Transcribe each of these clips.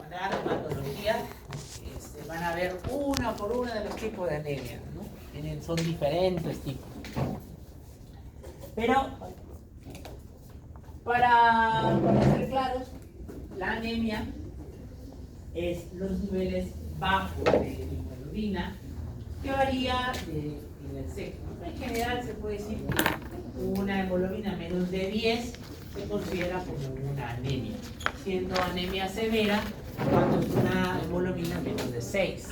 la hematología, van a ver una por una de los tipos de anemia, ¿no? Son diferentes tipos. Pero, para ser claros, la anemia es los niveles bajos de hemoglobina que varía en el sexo. En general se puede decir que una hemoglobina menos de 10 se considera como una anemia, siendo anemia severa cuando es una hemoglobina menos de 6,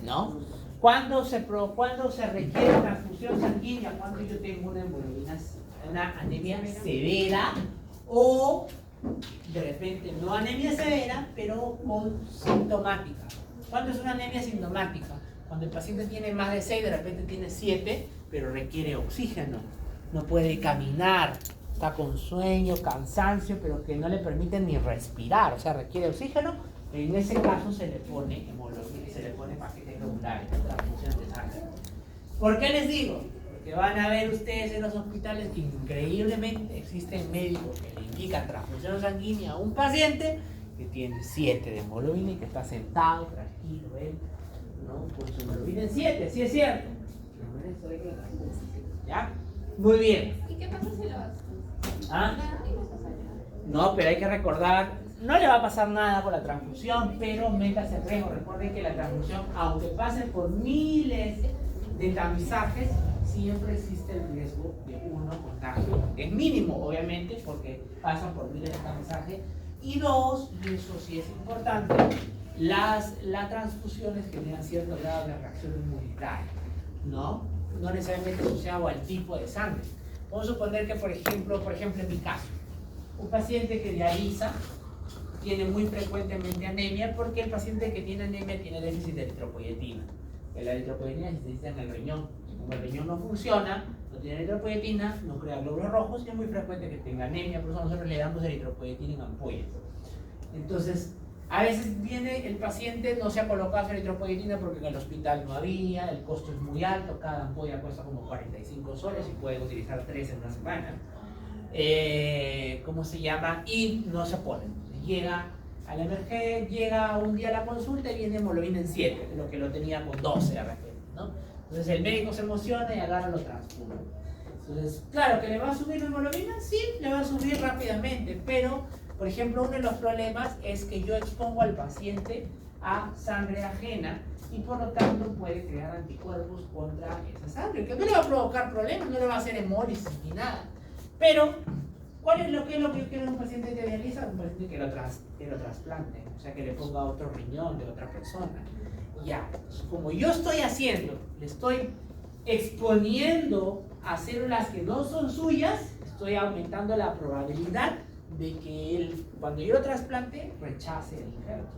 ¿no? Cuando se requiere transfusión sanguínea, cuando yo tengo una anemia severa o de repente no anemia severa, pero con sintomática. ¿Cuándo es una anemia sintomática? Cuando el paciente tiene más de 6, de repente tiene 7, pero requiere oxígeno, no puede caminar, está con sueño, cansancio, pero que no le permiten ni respirar, o sea, requiere oxígeno. En ese caso se le pone hemoglobina y se le pone paquetes regulares, transfusión de sangre. ¿Por qué les digo? Porque van a ver ustedes en los hospitales que increíblemente existen médicos que le indican transfusión sanguínea a un paciente que tiene 7 de hemoglobina y que está sentado, tranquilo, él, ¿no? Con su hemoglobina en 7, sí es cierto. ¿Ya? Muy bien. ¿Y qué pasa si lo haces? ¿Ah? No, pero hay que recordar, no le va a pasar nada con la transfusión, pero métase en riesgo. Recuerden que la transfusión, aunque pase por miles de tamizajes, siempre existe el riesgo de contagio. Es mínimo, obviamente, porque pasan por miles de tamizajes. Y dos, y eso sí es importante, las transfusiones generan cierto grado de reacción inmunitaria, ¿no? No necesariamente asociado al tipo de sangre. Vamos a suponer que, por ejemplo, en mi caso, un paciente que dializa tiene muy frecuentemente anemia porque el paciente que tiene anemia tiene déficit de eritropoyetina. La eritropoyetina se necesita en el riñón. Como el riñón no funciona, no tiene eritropoyetina, no crea glóbulos rojos y es muy frecuente que tenga anemia, por eso nosotros le damos eritropoyetina en ampollas. Entonces, a veces viene el paciente, no se ha colocado su eritropoyetina porque en el hospital no había, el costo es muy alto, cada ampolla cuesta como 45 soles y pueden utilizar 3 en una semana. ¿Cómo se llama? Y no se pone. Llega a la emergencia, llega un día a la consulta y viene hemoglobina en 7, lo que lo tenía con 12 de repente, ¿no? Entonces el médico se emociona y agarra lo transfuso. Entonces, claro, que le va a subir la hemoglobina, sí, le va a subir rápidamente, pero, por ejemplo, uno de los problemas es que yo expongo al paciente a sangre ajena y por lo tanto puede crear anticuerpos contra esa sangre, que no le va a provocar problemas, no le va a hacer hemólisis ni nada. Pero, ¿cuál es lo que yo quiero en un paciente que dializa? Un paciente que lo trasplante, o sea, que le ponga otro riñón de otra persona. Ya, como yo estoy haciendo, le estoy exponiendo a células que no son suyas, estoy aumentando la probabilidad de que él, cuando yo lo trasplante, rechace el injerto.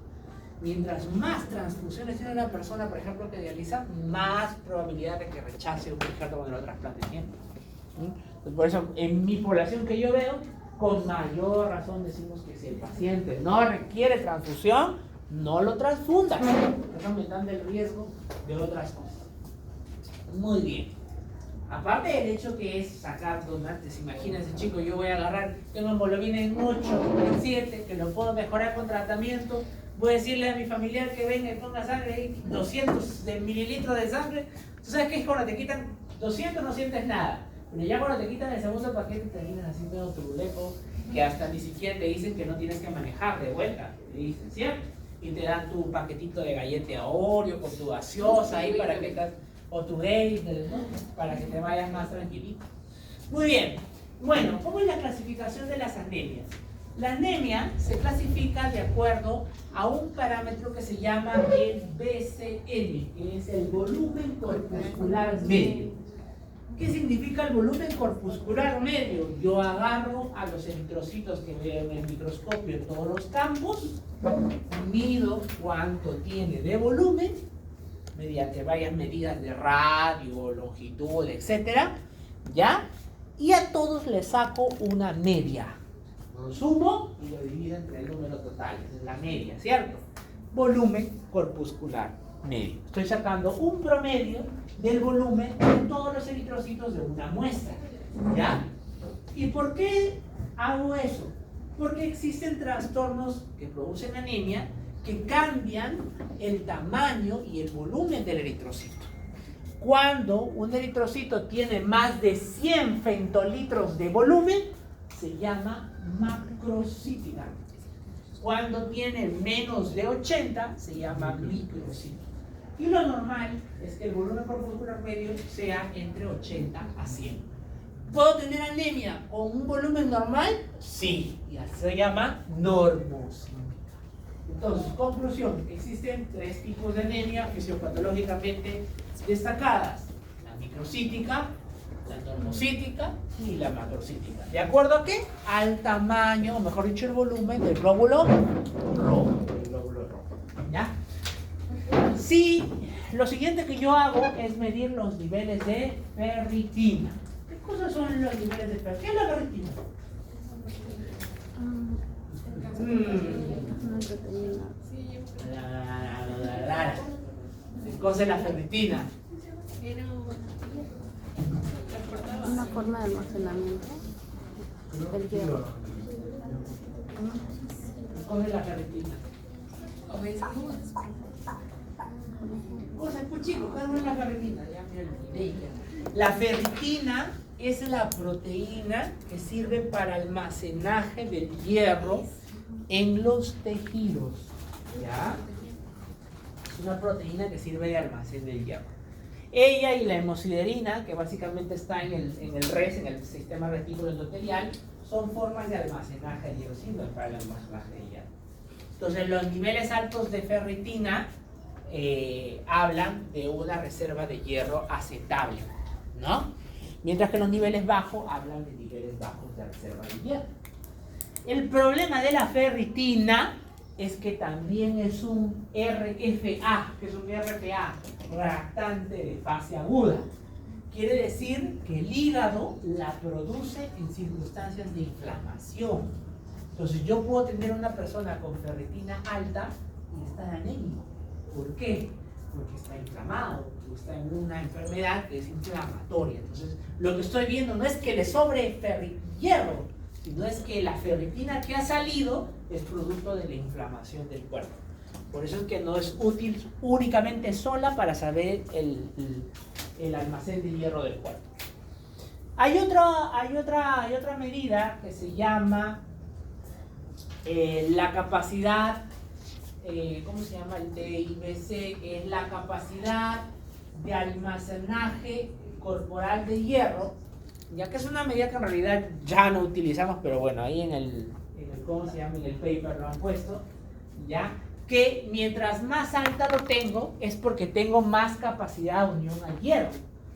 Mientras más transfusiones tiene una persona, por ejemplo, que dializa, más probabilidad de que rechace un injerto cuando lo trasplante siempre. Pues por eso, en mi población que yo veo, con mayor razón decimos que si el paciente no requiere transfusión, no lo transfundas. Estás aumentando el riesgo de otras cosas. Muy bien. Aparte del hecho que es sacar donantes, imagínense, chicos, yo voy a agarrar, tengo hemoglobina en 8, en 7, que lo puedo mejorar con tratamiento. Voy a decirle a mi familiar que venga y ponga sangre ahí, 200 mililitros de sangre. ¿Tú sabes qué es cuando te quitan 200 no sientes nada? Pero ya cuando te quitan el segundo paquete terminas así medio turuleco, que hasta ni siquiera te dicen que no tienes que manejar de vuelta. Te dicen, ¿cierto? Y te dan tu paquetito de galleta Oreo con tu gaseosa ahí para que estás, o tu Gator, ¿no? Para que te vayas más tranquilito. Muy bien. Bueno, ¿cómo es la clasificación de las anemias? La anemia se clasifica de acuerdo a un parámetro que se llama el BCM, que es el volumen corpuscular medio. ¿Qué significa el volumen corpuscular medio? Yo agarro a los eritrocitos que veo en el microscopio en todos los campos, mido cuánto tiene de volumen, mediante varias medidas de radio, longitud, etc. ¿Ya? Y a todos les saco una media. Lo sumo y lo divido entre el número total, es la media, ¿cierto? Volumen corpuscular medio. Estoy sacando un promedio del volumen de todos los eritrocitos de una muestra, ¿ya? ¿Y por qué hago eso? Porque existen trastornos que producen anemia que cambian el tamaño y el volumen del eritrocito. Cuando un eritrocito tiene más de 100 femtolitros de volumen, se llama macrocítica. Cuando tiene menos de 80, se llama microcito. Y lo normal es que el volumen corpuscular medio sea entre 80 a 100. ¿Puedo tener anemia con un volumen normal? Sí, y así se llama normocítica. Entonces, conclusión, existen 3 tipos de anemia fisiopatológicamente destacadas: la microcítica, la normocítica y la macrocítica. ¿De acuerdo a qué? Al tamaño, o mejor dicho, el volumen del glóbulo rojo. ¿Ya? Sí, lo siguiente que yo hago es medir los niveles de ferritina. ¿Qué cosas son los niveles de ferritina? ¿Qué es la ferritina? ¿Qué cosa es la ferritina? Una forma de almacenamiento del hierro. ¿Qué cosa es la ferritina? Cosa chico, ¿qué es la ferritina? La ferritina es la proteína que sirve para almacenaje del hierro en los tejidos. ¿Ya? Es una proteína que sirve de almacén del hierro. Ella y la hemosiderina, que básicamente está en el RES, en el sistema retículo endotelial, son formas de almacenaje de hierro, sirven para el almacenaje de hierro. Entonces, los niveles altos de ferritina hablan de una reserva de hierro aceptable, ¿no? Mientras que los niveles bajos hablan de niveles bajos de reserva de hierro. El problema de la ferritina es que también es un RFA, que es un RFA, reactante de fase aguda. Quiere decir que el hígado la produce en circunstancias de inflamación. Entonces yo puedo tener una persona con ferritina alta y estar anémico. ¿Por qué? Porque está inflamado, porque está en una enfermedad que es inflamatoria. Entonces lo que estoy viendo no es que le sobre hierro, sino es que la ferritina que ha salido es producto de la inflamación del cuerpo. Por eso es que no es útil únicamente sola para saber el almacén de hierro del cuerpo. Hay otra medida que se llama la capacidad, ¿cómo se llama? El TIBC, que es la capacidad de almacenaje corporal de hierro, ya que es una medida que en realidad ya no utilizamos, pero bueno, ahí en el ¿cómo se llama? En el paper lo han puesto, ya, que mientras más alta lo tengo, es porque tengo más capacidad de unión al hierro.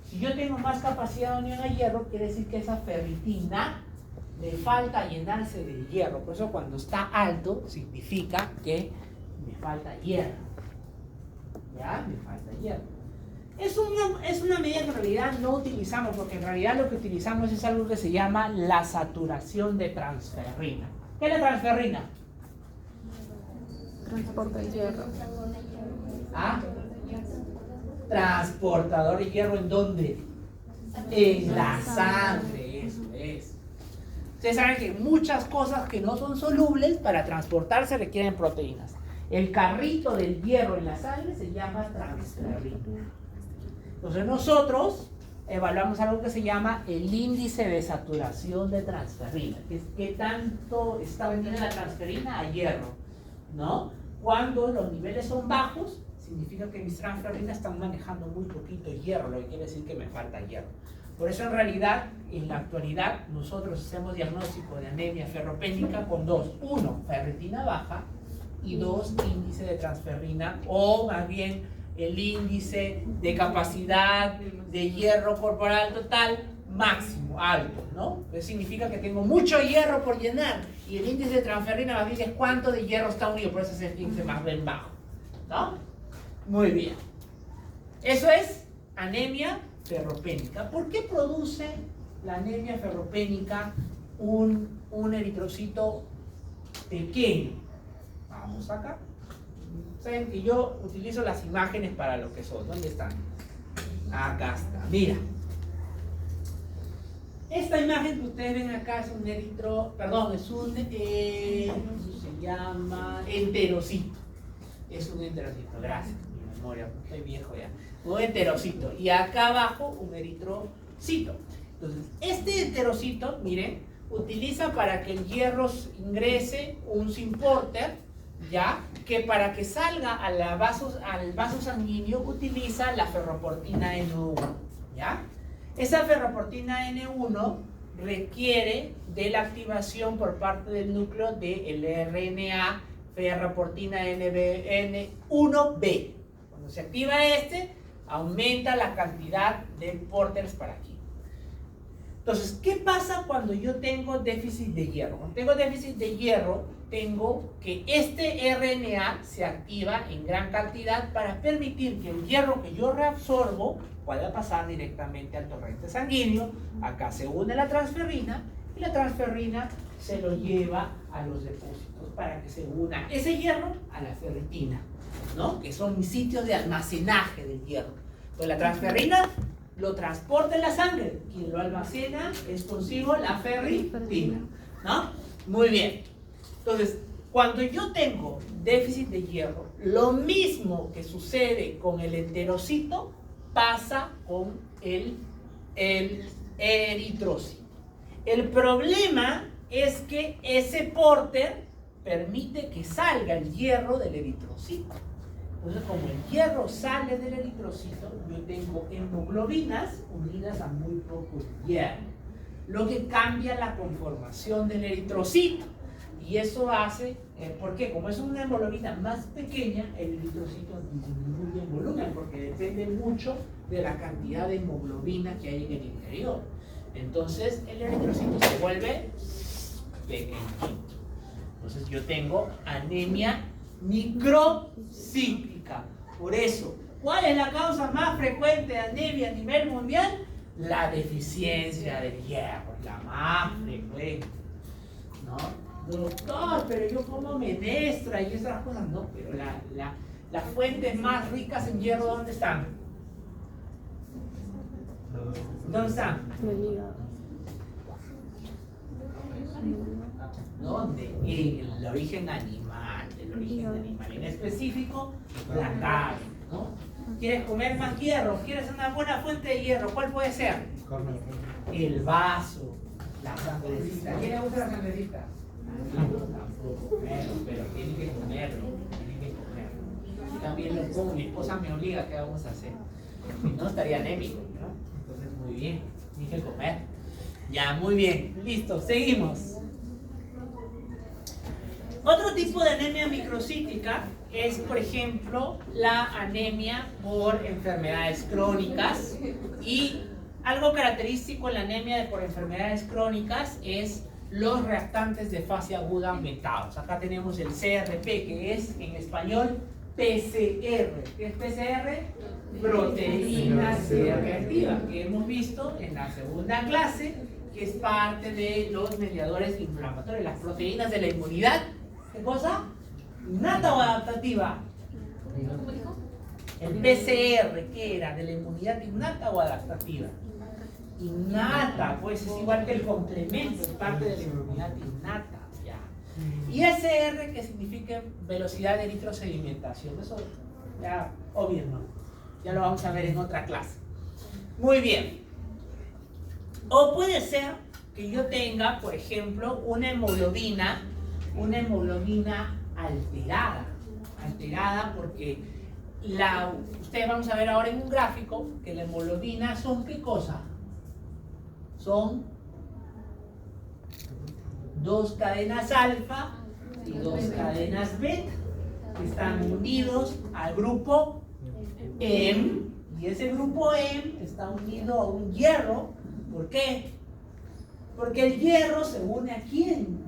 Si yo tengo más capacidad de unión al hierro, quiere decir que esa ferritina le falta llenarse de hierro. Por eso cuando está alto, significa que me falta hierro. ¿Ya? Me falta hierro. Es una medida que en realidad no utilizamos, porque en realidad lo que utilizamos es algo que se llama la saturación de transferrina. ¿Qué es la transferrina? Transporta el hierro. ¿Ah? Transportador de hierro, ¿en dónde? En la sangre, eso es. Ustedes saben que muchas cosas que no son solubles para transportarse requieren proteínas. El carrito del hierro en la sangre se llama transferrina. Entonces nosotros evaluamos algo que se llama el índice de saturación de transferrina, que es qué tanto está unida la transferina a hierro, ¿no? Cuando los niveles son bajos, significa que mis transferrinas están manejando muy poquito hierro, lo que quiere decir que me falta hierro. Por eso en realidad, en la actualidad, nosotros hacemos diagnóstico de anemia ferropénica con dos: uno, ferritina baja, y dos, índice de transferrina, o más bien el índice de capacidad de hierro corporal total máximo, alto, ¿no? Eso significa que tengo mucho hierro por llenar, y el índice de transferrina más bien es cuánto de hierro está unido, por eso es el índice más bien bajo, ¿no? Muy bien. Eso es anemia ferropénica. ¿Por qué produce la anemia ferropénica un eritrocito pequeño? Vamos acá. Saben que yo utilizo las imágenes para lo que son. ¿Dónde están? Acá está. Mira. Esta imagen que ustedes ven acá es un ¿cómo se llama? Enterocito. es un enterocito. Gracias, mi memoria, estoy viejo ya. Un enterocito. Y acá abajo un eritrocito. Entonces, este enterocito, miren, utiliza para que el hierro ingrese un syn-porter, ya, que para que salga al vaso sanguíneo utiliza la ferroportina N1, ¿ya? Esa ferroportina N1 requiere de la activación por parte del núcleo del RNA ferroportina N1B. Cuando se activa este, aumenta la cantidad de porters para aquí. Entonces, ¿qué pasa cuando yo tengo déficit de hierro? Cuando tengo déficit de hierro, tengo que este RNA se activa en gran cantidad para permitir que el hierro que yo reabsorbo pueda pasar directamente al torrente sanguíneo. Acá se une la transferrina y la transferrina se lo lleva a los depósitos para que se una ese hierro a la ferritina, ¿no? Que son mis sitios de almacenaje del hierro. Entonces la transferrina lo transporta en la sangre, quien lo almacena es consigo la ferritina, ¿no? Muy bien. Entonces, cuando yo tengo déficit de hierro, lo mismo que sucede con el enterocito pasa con el eritrocito. El problema es que ese porter permite que salga el hierro del eritrocito. Entonces, como el hierro sale del eritrocito, yo tengo hemoglobinas unidas a muy poco hierro, lo que cambia la conformación del eritrocito. Y eso hace, porque como es una hemoglobina más pequeña, el eritrocito disminuye en volumen, porque depende mucho de la cantidad de hemoglobina que hay en el interior. Entonces, el eritrocito se vuelve pequeñito. Entonces, yo tengo anemia microcíclica. Por eso, ¿cuál es la causa más frecuente de anemia a nivel mundial? La deficiencia de hierro, la más frecuente, ¿no? Doctor, pero yo como menestra y esas cosas, no, pero las fuentes más ricas en hierro, ¿dónde están? ¿Dónde están? ¿Dónde? En el origen animal, en específico, la carne, ¿no? ¿Quieres comer más hierro? ¿Quieres una buena fuente de hierro? ¿Cuál puede ser? El vaso, la sangrecita. ¿Quién le gusta la sangrecita? Tampoco, pero tiene que comerlo. Yo también lo como, mi esposa me obliga, ¿qué vamos a hacer? Si no, estaría anémico, ¿no? Entonces, muy bien, tiene que comer. Ya, muy bien, listo, seguimos. Otro tipo de anemia microcítica es, por ejemplo, la anemia por enfermedades crónicas. Y algo característico en la anemia por enfermedades crónicas es los reactantes de fase aguda aumentados. Acá tenemos el CRP, que es en español PCR. ¿Qué es PCR? Proteína C reactiva, que hemos visto en la segunda clase, que es parte de los mediadores inflamatorios, las proteínas de la inmunidad. ¿Qué cosa? ¿Innata o adaptativa? El PCR, ¿qué era? ¿De la inmunidad innata o adaptativa? Innata, pues es igual que el complemento, es parte de la inmunidad innata, ya. Y ese R que significa velocidad de eritrosedimentación, eso ya, obvio, ¿no? Ya lo vamos a ver en otra clase. Muy bien. O puede ser que yo tenga, por ejemplo, una hemoglobina alterada porque ustedes vamos a ver ahora en un gráfico que la hemoglobina son ¿qué cosa? Son dos cadenas alfa y dos cadenas beta que están unidos al grupo M, y ese grupo M está unido a un hierro. ¿Por qué? Porque el hierro se une ¿a quién?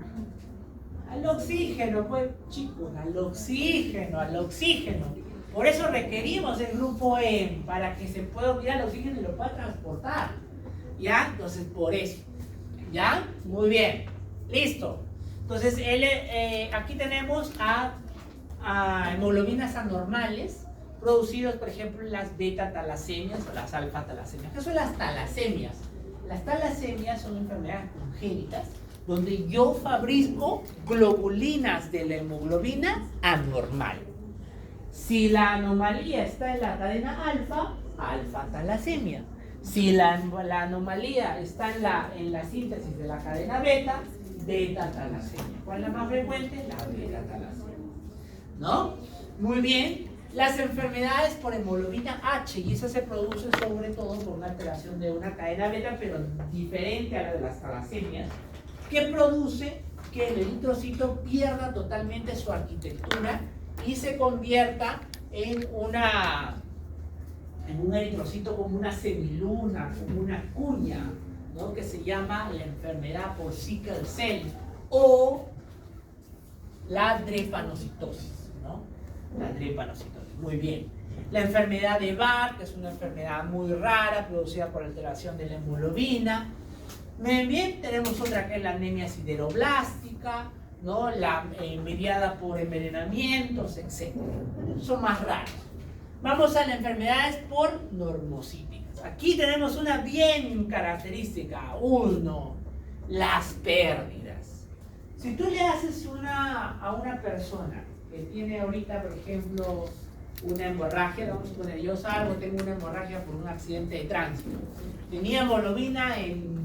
Al oxígeno, pues chicos, al oxígeno. Por eso requerimos el grupo M, para que se pueda unir al oxígeno y lo pueda transportar. ¿Ya? Entonces, por eso. ¿Ya? Muy bien. Listo. Entonces, aquí tenemos a hemoglobinas anormales, producidos, por ejemplo, en las beta-talasemias o las alfa-talasemias. ¿Qué son las talasemias? Las talasemias son enfermedades congénitas donde yo fabrico globulinas de la hemoglobina anormal. Si la anomalía está en la cadena alfa, alfa-talasemia. Si la anomalía está en la síntesis de la cadena beta, beta-talasemia. ¿Cuál es la más frecuente? La beta-talasemia. ¿No? Muy bien. Las enfermedades por hemoglobina H, y esa se produce sobre todo por una alteración de una cadena beta, pero diferente a la de las talasemias, que produce que el eritrocito pierda totalmente su arquitectura y se convierta en un eritrocito como una semiluna, como una cuña, ¿no? Que se llama la enfermedad por sickle cell o la drepanocitosis, ¿no? La drepanocitosis. Muy bien. La enfermedad de Barr, que es una enfermedad muy rara, producida por alteración de la hemoglobina. Bien, tenemos otra que es la anemia sideroblástica, ¿no? Mediada por envenenamientos, etc. Son más raras. Vamos a las enfermedades por normocíticas. Aquí tenemos una bien característica. Uno, las pérdidas. Si tú le haces a una persona que tiene ahorita, por ejemplo, una hemorragia, vamos a poner, yo salgo, tengo una hemorragia por un accidente de tránsito. Tenía hemoglobina en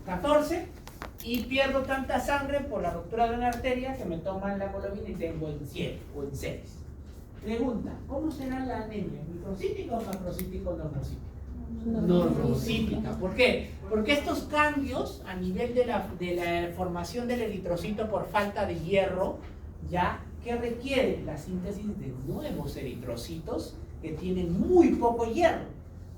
14 y pierdo tanta sangre por la ruptura de una arteria que me toman la hemoglobina y tengo en 7 o en 6. Pregunta, ¿cómo será la anemia? ¿Microcítica o macrocítica o normocítica? Normocítica. ¿Por qué? Porque estos cambios a nivel de la formación del eritrocito por falta de hierro, ya que requieren la síntesis de nuevos eritrocitos que tienen muy poco hierro.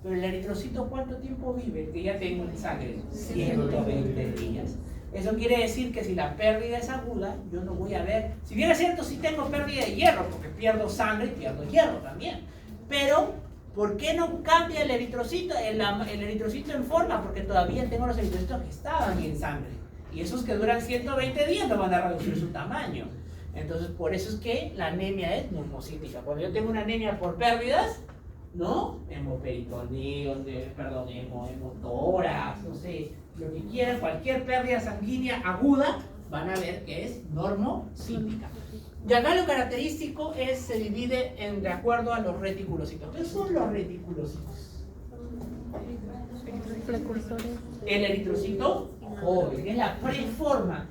Pero el eritrocito, ¿cuánto tiempo vive? El que ya tengo en sangre, 120 días. Eso quiere decir que si la pérdida es aguda, yo no voy a ver. Si bien es cierto, sí tengo pérdida de hierro, porque pierdo sangre y pierdo hierro también. Pero, ¿por qué no cambia el eritrocito, el eritrocito en forma? Porque todavía tengo los eritrocitos que estaban en sangre. Y esos que duran 120 días no van a reducir su tamaño. Entonces, por eso es que la anemia es normocítica. Cuando yo tengo una anemia por pérdidas, ¿no? Hemoperitoneo, hemotórax, no sé, lo que quieran, cualquier pérdida sanguínea aguda, van a ver que es normocítica. Y acá lo característico se divide de acuerdo a los reticulocitos. ¿Qué son los reticulocitos? Precursores. El eritrocito joven, que es la preforma.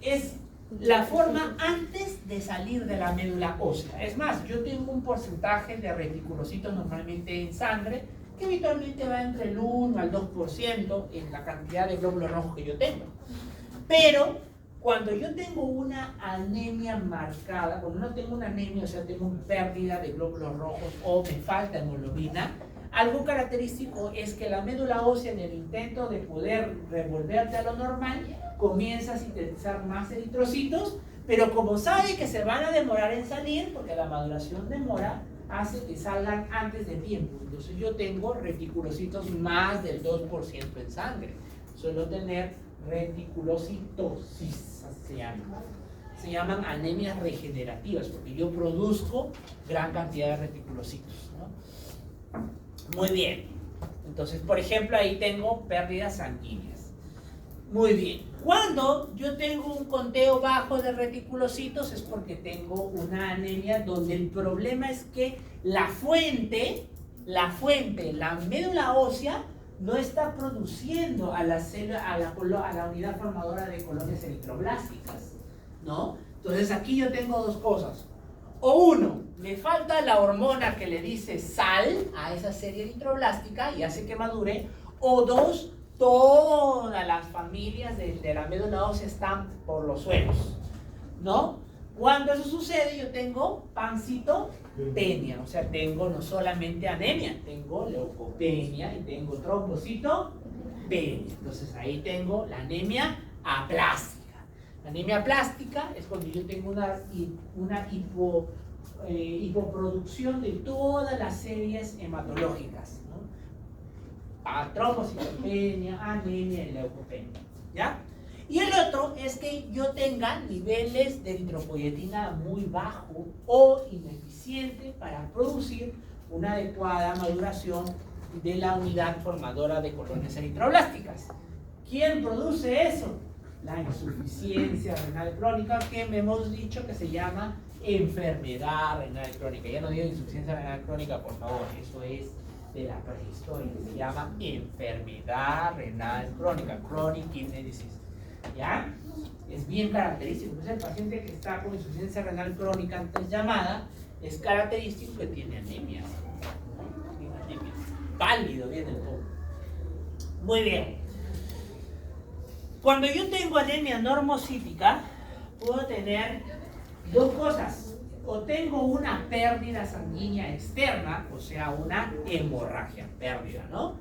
Es la forma antes de salir de la médula ósea. Es más, yo tengo un porcentaje de reticulocitos normalmente en sangre que habitualmente va entre el 1 al 2% en la cantidad de glóbulos rojos que yo tengo. Pero cuando yo tengo una anemia marcada, cuando no tengo una anemia, o sea, tengo una pérdida de glóbulos rojos o me falta hemoglobina, algo característico es que la médula ósea, en el intento de poder revolverte a lo normal, comienza a sintetizar más eritrocitos, pero como sabe que se van a demorar en salir, porque la maduración demora, hace que salgan antes de tiempo. Entonces yo tengo reticulocitos más del 2% en sangre. Suelo tener reticulocitosis, se llaman. Se llaman anemias regenerativas, porque yo produzco gran cantidad de reticulocitos, ¿no? Muy bien. Entonces, por ejemplo, ahí tengo pérdidas sanguíneas. Muy bien. Cuando yo tengo un conteo bajo de reticulocitos es porque tengo una anemia donde el problema es que la fuente, la médula ósea, no está produciendo a la unidad formadora de colonias eritroblásticas, ¿no? Entonces aquí yo tengo dos cosas. O uno, me falta la hormona que le dice sal a esa serie eritroblástica y hace que madure. O dos, todas las familias de la médula ósea están por los suelos, ¿no? Cuando eso sucede, yo tengo pancitopenia, o sea, tengo no solamente anemia, tengo leucopenia y tengo trombocitopenia. Entonces ahí tengo la anemia aplástica. La anemia aplástica es cuando yo tengo una hipoproducción de todas las series hematológicas, ¿no? Trombocitopenia, anemia y leucopenia, ¿ya? Y el otro es que yo tenga niveles de eritropoyetina muy bajo o ineficiente para producir una adecuada maduración de la unidad formadora de colonias eritroblásticas. ¿Quién produce eso? La insuficiencia renal crónica, que me hemos dicho que se llama enfermedad renal crónica. Ya no digo insuficiencia renal crónica, por favor, eso es de la prehistoria, se llama enfermedad renal crónica, chronic kidney disease. ¿Ya? Es bien característico. Entonces, el paciente que está con insuficiencia renal crónica antes llamada, es característico que tiene anemia. Tiene anemia. Pálido viene el poco. Muy bien. Cuando yo tengo anemia normocítica, puedo tener dos cosas. O tengo una pérdida sanguínea externa, o sea, una hemorragia, pérdida, ¿no?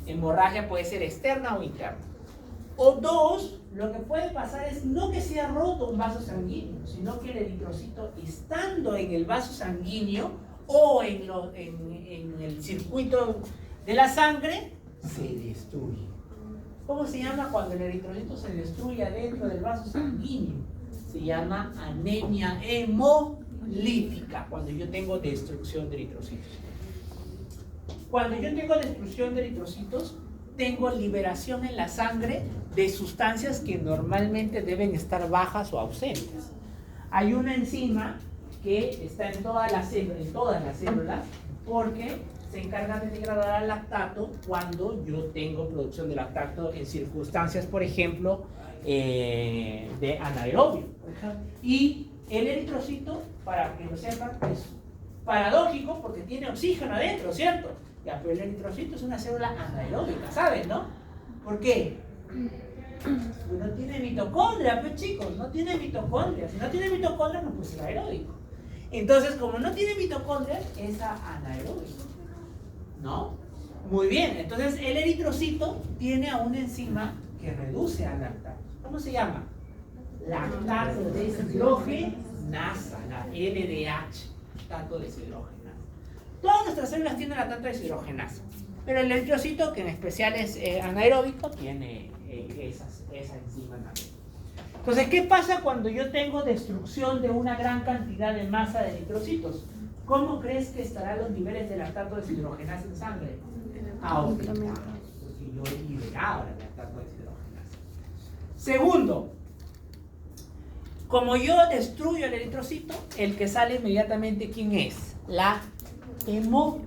Hemorragia puede ser externa o interna. O dos, lo que puede pasar es no que se ha roto un vaso sanguíneo, sino que el eritrocito, estando en el vaso sanguíneo o en el circuito de la sangre, se destruye. ¿Cómo se llama cuando el eritrocito se destruye adentro del vaso sanguíneo? Se llama anemia hemolítica, cuando yo tengo destrucción de eritrocitos. Cuando yo tengo destrucción de eritrocitos, tengo liberación en la sangre de sustancias que normalmente deben estar bajas o ausentes. Hay una enzima que está en todas las células porque se encarga de degradar al lactato cuando yo tengo producción de lactato en circunstancias, por ejemplo, de anaerobio. Y el eritrocito, para que lo sepan, es paradójico porque tiene oxígeno adentro, ¿cierto? Ya, pero el eritrocito es una célula anaeróbica, ¿saben, no? ¿Por qué? Pues no tiene mitocondria, pues chicos, no tiene mitocondria. Si no tiene mitocondria, no puede ser aeróbico. Entonces, como no tiene mitocondria, es anaeróbico, ¿no? Muy bien, entonces el eritrocito tiene a una enzima que reduce al lactato. ¿Cómo se llama? Lactato deshidrogenasa, la LDH, lactato deshidrogenasa. Todas nuestras células tienen lactato deshidrogenasa, pero el eritrocito, que en especial es anaeróbico, tiene esa enzima también. Entonces, ¿qué pasa cuando yo tengo destrucción de una gran cantidad de masa de eritrocitos? ¿Cómo crees que estarán los niveles de lactato deshidrogenasa en sangre? Aumentados, porque yo he liberado el lactato deshidrogenasa. Segundo, como yo destruyo el eritrocito, el que sale inmediatamente, ¿quién es? La hemoglobina,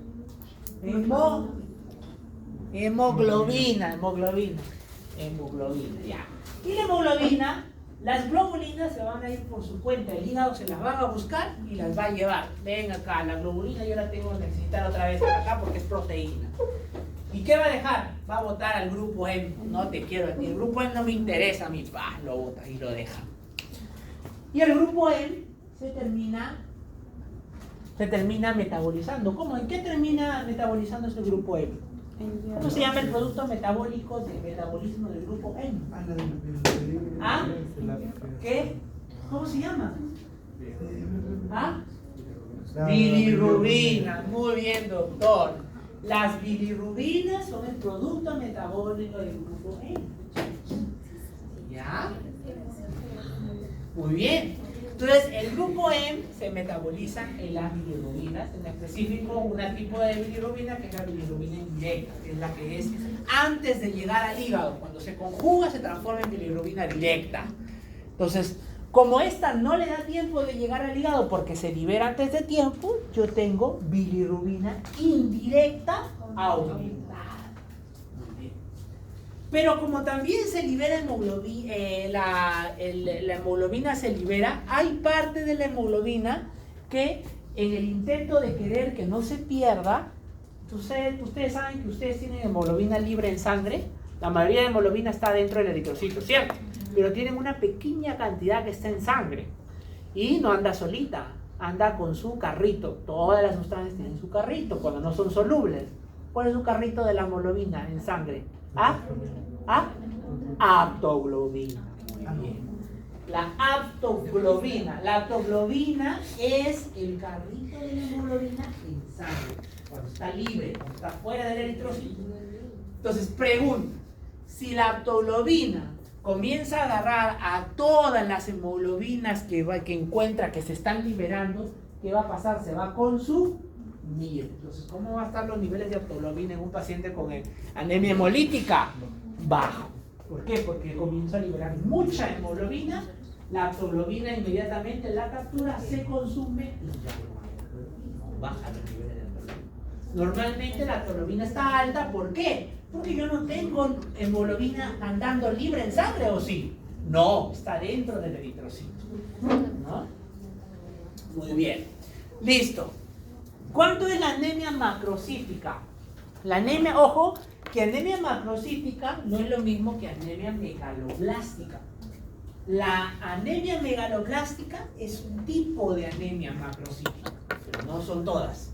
ya. Y la hemoglobina, las globulinas se van a ir por su cuenta, el hígado se las va a buscar y las va a llevar. Ven acá, la globulina yo la tengo que necesitar otra vez acá porque es proteína. ¿Y qué va a dejar? Va a botar al grupo M. No te quiero a ti, el grupo M no me interesa a mí, lo bota y lo deja. Y el grupo M se termina metabolizando. ¿Cómo? ¿En qué termina metabolizando ese grupo M? ¿Cómo se llama el producto metabólico de metabolismo del grupo M? ¿Ah? ¿Qué? ¿Cómo se llama? ¿Ah? Bilirrubina. Muy bien, doctor. Las bilirrubinas son el producto metabólico del grupo M. ¿Ya? Muy bien. Entonces, el grupo M se metaboliza en las bilirrubinas, en específico un tipo de bilirrubina que es la bilirrubina indirecta, que es la que es antes de llegar al hígado. Cuando se conjuga se transforma en bilirrubina directa. Entonces, como esta no le da tiempo de llegar al hígado porque se libera antes de tiempo, yo tengo bilirrubina indirecta aumentada. Pero como también se libera hemoglobina, la hemoglobina se libera, hay parte de la hemoglobina que en el intento de querer que no se pierda, ustedes saben que ustedes tienen hemoglobina libre en sangre, la mayoría de hemoglobina está dentro del eritrocito, ¿cierto? Pero tienen una pequeña cantidad que está en sangre y no anda solita, anda con su carrito. Todas las sustancias tienen su carrito cuando no son solubles. ¿Cuál es su carrito de la hemoglobina en sangre? Aptoglobina. Muy bien. La aptoglobina. La aptoglobina es el carrito de la hemoglobina en sangre. Cuando está libre, cuando está fuera del eritrocito. Entonces, pregunta. Si la aptoglobina comienza a agarrar a todas las hemoglobinas que encuentra que se están liberando, ¿qué va a pasar? Se va a consumir. Entonces, ¿cómo van a estar los niveles de aptoglobina en un paciente con anemia hemolítica? Bajo. ¿Por qué? Porque comienza a liberar mucha hemoglobina La hemoglobina inmediatamente la captura, se consume y ya no baja los niveles de hemoglobina. Normalmente la hemoglobina está alta, ¿por qué? Porque yo no tengo hemoglobina andando libre en sangre, ¿o sí? No, está dentro del eritrocito, ¿no? Muy bien, listo. ¿Cuánto es la anemia macrocítica? La anemia, ojo, que anemia macrocítica no es lo mismo que anemia megaloblástica. La anemia megaloblástica es un tipo de anemia macrocítica, pero no son todas,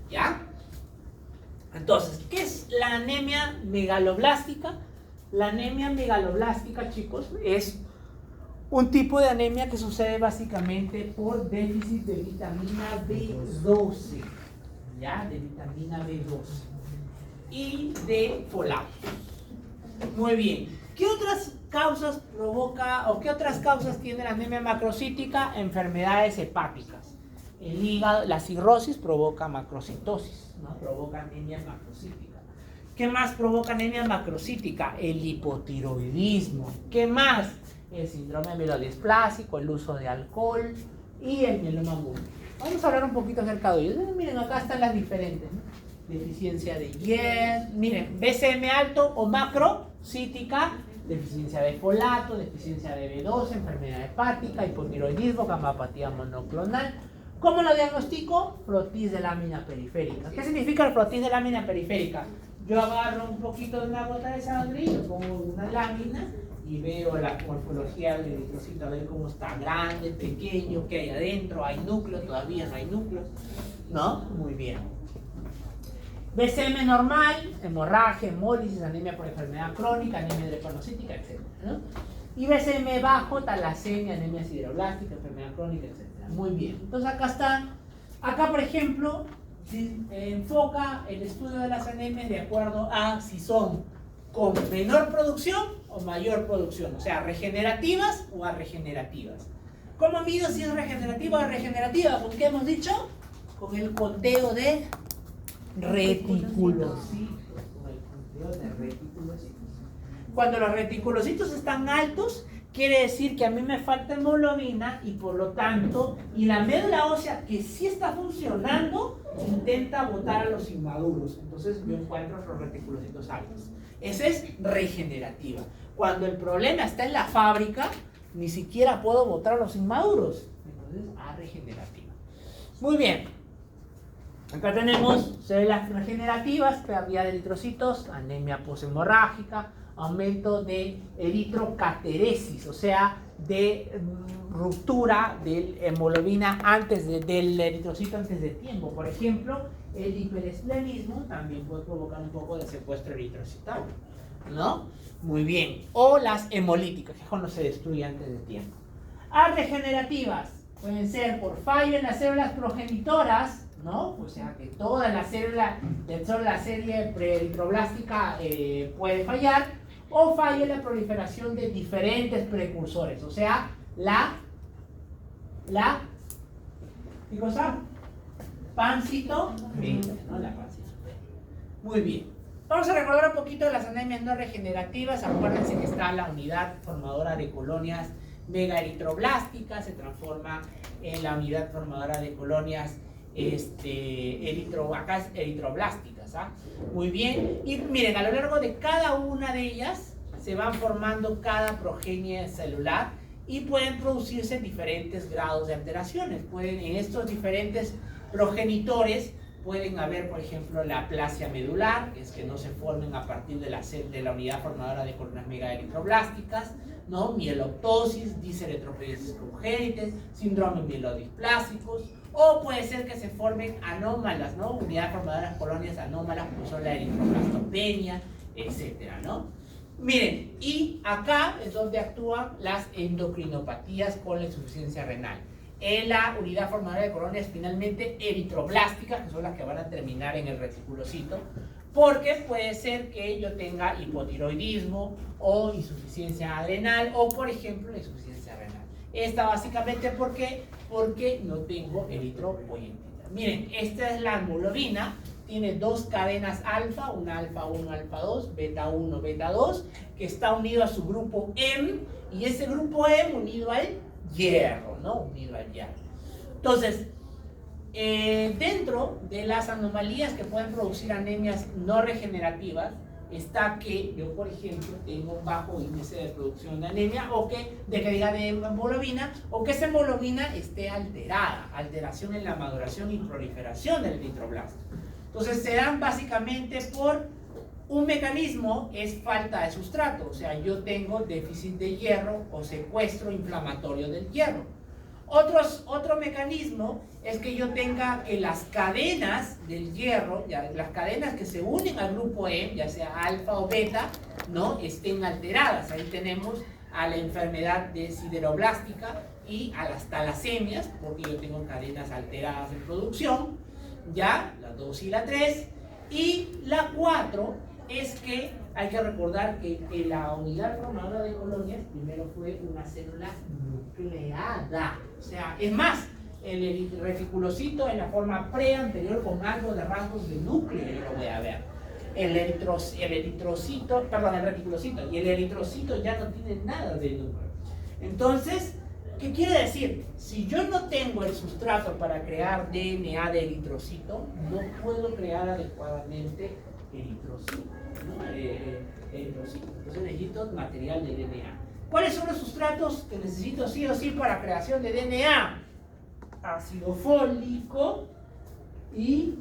¿ya? Entonces, ¿qué es la anemia megaloblástica? La anemia megaloblástica, chicos, es un tipo de anemia que sucede básicamente por déficit de vitamina B12, ¿ya? De vitamina B12 y de folato. Muy bien. ¿Qué otras causas provoca o qué otras causas tiene la anemia macrocítica? Enfermedades hepáticas. El hígado, la cirrosis provoca macrocitosis, ¿no? Provoca anemia macrocítica. ¿Qué más provoca anemia macrocítica? El hipotiroidismo. ¿Qué más? El síndrome mielodisplásico, el uso de alcohol y el mieloma múltiple. Vamos a hablar un poquito acerca de ellos. Miren, acá están las diferentes, ¿no? Deficiencia de hierro, miren, BCM alto o macrocítica, deficiencia de folato, deficiencia de B12, enfermedad hepática, hipotiroidismo, gamapatía monoclonal. ¿Cómo lo diagnostico? Frotis de lámina periférica. ¿Qué significa el frotis de lámina periférica? Yo agarro un poquito de una gota de sangre, le pongo una lámina y veo la morfología del eritrocito, a ver cómo está grande, pequeño, qué hay adentro, hay núcleo, todavía no hay núcleo, ¿no? Muy bien. BCM normal, hemorragia, hemólisis, anemia por enfermedad crónica, anemia drepanocítica, etc., ¿no? Y BCM bajo, talasemia, anemia sideroblástica, enfermedad crónica, etc. Muy bien. Entonces acá están, acá por ejemplo, enfoca el estudio de las anemias de acuerdo a si son con menor producción o mayor producción, o sea, regenerativas o arregenerativas. ¿Cómo mido si es regenerativa o arregenerativa? ¿Con qué hemos dicho? Con el conteo de reticulocitos. Cuando los reticulocitos están altos, quiere decir que a mí me falta hemoglobina y por lo tanto, y la médula ósea que sí está funcionando, intenta botar a los inmaduros. Entonces yo encuentro los reticulocitos altos. Esa es regenerativa. Cuando el problema está en la fábrica, ni siquiera puedo botar a los inmaduros. Entonces, regenerativa. Muy bien. Acá tenemos células regenerativas, pérdida de eritrocitos, anemia poshemorrágica, aumento de eritrocateresis, o sea, de ruptura de hemoglobina del eritrocito antes de tiempo. Por ejemplo, el hiperesplenismo también puede provocar un poco de secuestro eritrocital, ¿no? Muy bien. O las hemolíticas, que cuando se destruye antes de tiempo. Regenerativas pueden ser por fallo en las células progenitoras, ¿no? O sea que toda la célula de toda la serie preeritroblástica puede fallar, o falla en la proliferación de diferentes precursores, o sea, ¿qué cosa? Pancitomelia, ¿no? La pancitomelia. Muy bien. Vamos a recordar un poquito de las anemias no regenerativas. Acuérdense que está la unidad formadora de colonias megaeritroblásticas, se transforma en la unidad formadora de colonias acá es eritroblásticas, ¿ah? Muy bien. Y miren, a lo largo de cada una de ellas se van formando cada progenie celular y pueden producirse diferentes grados de alteraciones. En estos diferentes progenitores pueden haber, por ejemplo, la aplasia medular, que es que no se formen a partir de la unidad formadora de colonias megaeritroblásticas, ¿no? Mieloptosis, diseretropoiesis congénitas, síndrome mielodisplásicos, o puede ser que se formen anómalas, ¿no? Unidades formadoras de colonias anómalas, como son la eritroblastopenia, etcétera, ¿no? Miren, y acá es donde actúan las endocrinopatías con la insuficiencia renal. En la unidad formadora de colonias finalmente eritroblásticas, que son las que van a terminar en el reticulocito, porque puede ser que yo tenga hipotiroidismo o insuficiencia adrenal, o por ejemplo la insuficiencia renal. Esta básicamente, ¿por qué? Porque no tengo eritropoietina. Miren, esta es la hemoglobina, tiene dos cadenas alfa, una alfa 1, alfa 2, beta 1, beta 2, que está unido a su grupo M, y ese grupo M unido al hierro, ¿no? Unido al hierro. Entonces, dentro de las anomalías que pueden producir anemias no regenerativas, está que yo, por ejemplo, tengo un bajo índice de producción de anemia o de hemoglobina, o que esa hemoglobina esté alterada, alteración en la maduración y proliferación del eritroblasto. Entonces se dan básicamente por un mecanismo, es falta de sustrato, o sea, yo tengo déficit de hierro o secuestro inflamatorio del hierro. Otro mecanismo es que yo tenga que las cadenas del hierro, las cadenas que se unen al grupo E, ya sea alfa o beta, ¿no?, estén alteradas. Ahí tenemos a la enfermedad de sideroblástica y a las talasemias, porque yo tengo cadenas alteradas en producción, ya, la 2 y la 3. Y la 4 es que hay que recordar que la unidad formadora de colonias primero fue una célula nucleada. O sea, es más, el reticulocito en la forma preanterior con algo de rasgos de núcleo, yo lo voy a ver. El reticulocito y el eritrocito ya no tienen nada de núcleo. Entonces, ¿qué quiere decir? Si yo no tengo el sustrato para crear DNA de eritrocito, no puedo crear adecuadamente eritrocito, ¿no? Entonces necesito material de DNA. ¿Cuáles son los sustratos que necesito sí o sí para creación de DNA? Ácido fólico y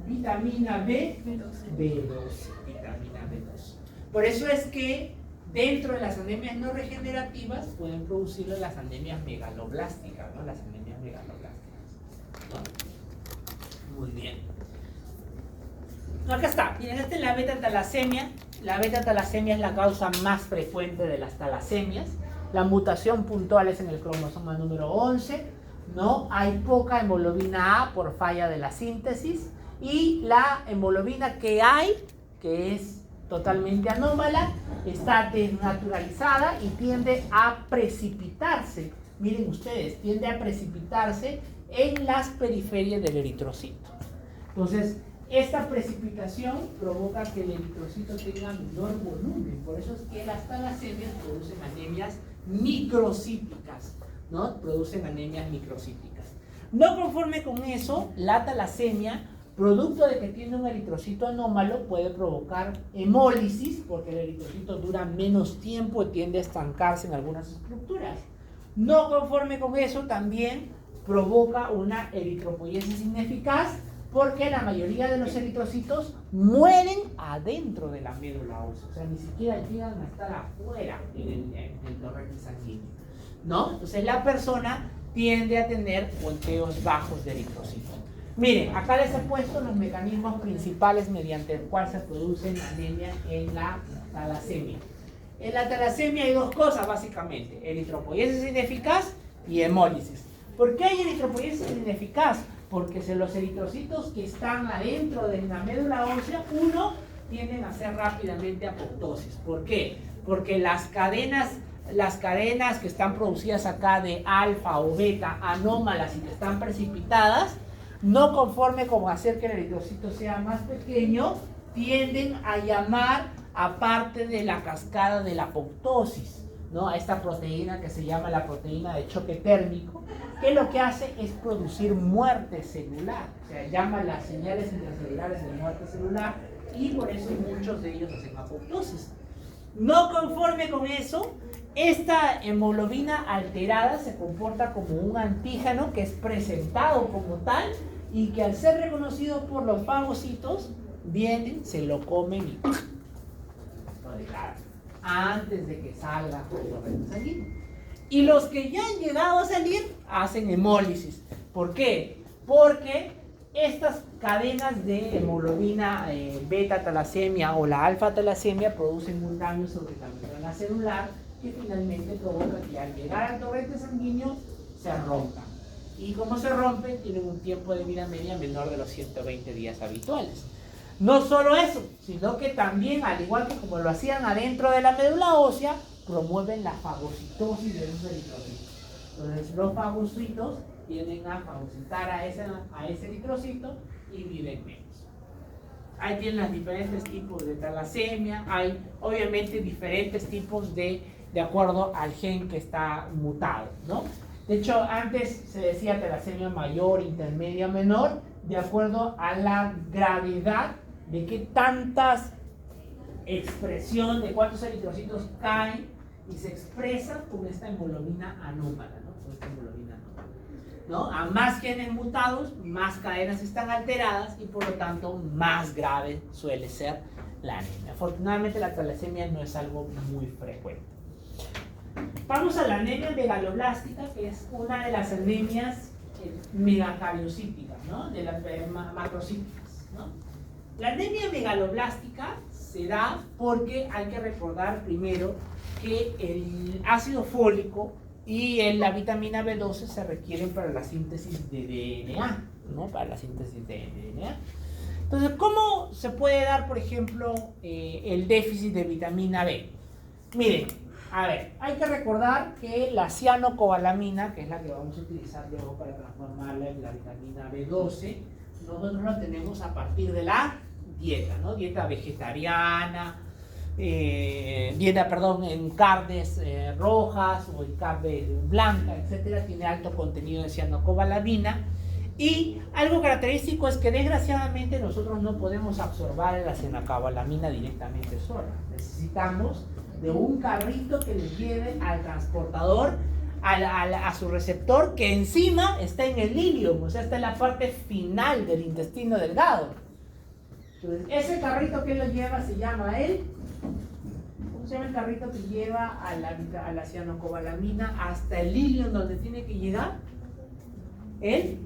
vitamina B12. Vitamina B12. Por eso es que dentro de las anemias no regenerativas pueden producirse las anemias megaloblásticas, ¿no? Las anemias megaloblásticas, ¿no? Muy bien. Acá está, miren, esta es la beta-talasemia. La beta-talasemia es la causa más frecuente de las talasemias. La mutación puntual es en el cromosoma número 11, ¿no? Hay poca hemoglobina A por falla de la síntesis, y la hemoglobina que hay, que es totalmente anómala, está desnaturalizada y tiende a precipitarse. Miren ustedes, tiende a precipitarse en las periferias del eritrocito. Entonces, esta precipitación provoca que el eritrocito tenga menor volumen. Por eso es que las talasemias producen anemias microcíticas, ¿no? Producen anemias microcíticas. No conforme con eso, la talasemia, producto de que tiene un eritrocito anómalo, puede provocar hemólisis, porque el eritrocito dura menos tiempo y tiende a estancarse en algunas estructuras. No conforme con eso, también provoca una eritropoiesis ineficaz, porque la mayoría de los eritrocitos mueren adentro de la médula ósea, o sea, ni siquiera llegan a estar afuera en el torrente sanguíneo, ¿no? Entonces la persona tiende a tener volteos bajos de eritrocitos. Miren, acá les he puesto los mecanismos principales mediante el cual se producen anemias en la talasemia. En la talasemia hay dos cosas básicamente: eritropoiesis ineficaz y hemólisis. ¿Por qué hay eritropoiesis ineficaz? Porque los eritrocitos que están adentro de la médula ósea, tienden a hacer rápidamente apoptosis. ¿Por qué? Porque las cadenas que están producidas acá de alfa o beta anómalas y que están precipitadas, no conforme con hacer que el eritrocito sea más pequeño, tienden a llamar a parte de la cascada de la apoptosis, ¿no? A esta proteína que se llama la proteína de choque térmico, que lo que hace es producir muerte celular, o sea, llama las señales intracelulares de muerte celular, y por eso muchos de ellos hacen apoptosis. No conforme con eso, esta hemoglobina alterada se comporta como un antígeno que es presentado como tal, y que al ser reconocido por los fagocitos, vienen, se lo comen y lo dejan antes de que salga el torrente sanguíneo. Y los que ya han llegado a salir hacen hemólisis. ¿Por qué? Porque estas cadenas de hemoglobina beta-talasemia o la alfa-talasemia producen un daño sobre la membrana celular que finalmente provoca que al llegar al torrente sanguíneo se rompa. Y como se rompen, tienen un tiempo de vida media menor de los 120 días habituales. No solo eso, sino que también, al igual que como lo hacían adentro de la médula ósea, promueven la fagocitosis de esos eritrocitos. Entonces los fagocitos tienden a fagocitar a ese eritrocito y viven menos. Ahí tienen los diferentes tipos de talasemia. Hay obviamente diferentes tipos de de acuerdo al gen que está mutado, ¿no? De hecho, antes se decía talasemia mayor, intermedia, menor, de acuerdo a la gravedad de qué tantas expresión de cuántos eritrocitos caen y se expresan con esta hemoglobina anómala, ¿no? Con esta hemoglobina anómala, ¿no? A más genes mutados, más cadenas están alteradas y por lo tanto más grave suele ser la anemia. Afortunadamente la talasemia no es algo muy frecuente. Vamos a la anemia megaloblástica, que es una de las anemias megacariocíticas, ¿no? De las macrocíticas, ¿no? La anemia megaloblástica se da porque hay que recordar primero que el ácido fólico y la vitamina B12 se requieren para la síntesis de DNA, ¿no? Para la síntesis de DNA. Entonces, ¿cómo se puede dar, por ejemplo, el déficit de vitamina B? Miren, a ver, hay que recordar que la cianocobalamina, que es la que vamos a utilizar luego para transformarla en la vitamina B12, nosotros la tenemos a partir de la dieta, ¿no? Dieta vegetariana, en carnes rojas o en carne blanca, etcétera, tiene alto contenido de cianocobalamina. Y algo característico es que desgraciadamente nosotros no podemos absorber la cianocobalamina directamente sola. Necesitamos de un carrito que le lleve al transportador, a su receptor, que encima está en el ileum, o sea, está en la parte final del intestino delgado. Entonces, ese carrito que lo lleva se llama ¿cómo se llama el carrito que lleva a la cianocobalamina hasta el ileum donde tiene que llegar? El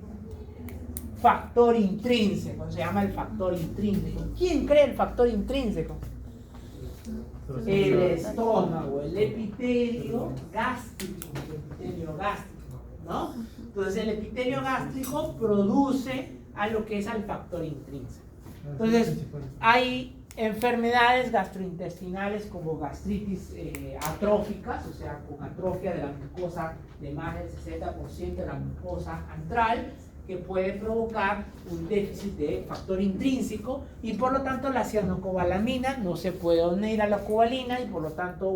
factor intrínseco, se llama el factor intrínseco. ¿Quién cree el factor intrínseco? El estómago, el epitelio gástrico, ¿no? Entonces el epitelio gástrico produce a lo que es al factor intrínseco. Entonces hay enfermedades gastrointestinales como gastritis atróficas, o sea, con atrofia de la mucosa de más del 60% de la mucosa antral, que puede provocar un déficit de factor intrínseco y por lo tanto la cianocobalamina no se puede unir a la cobalina y por lo tanto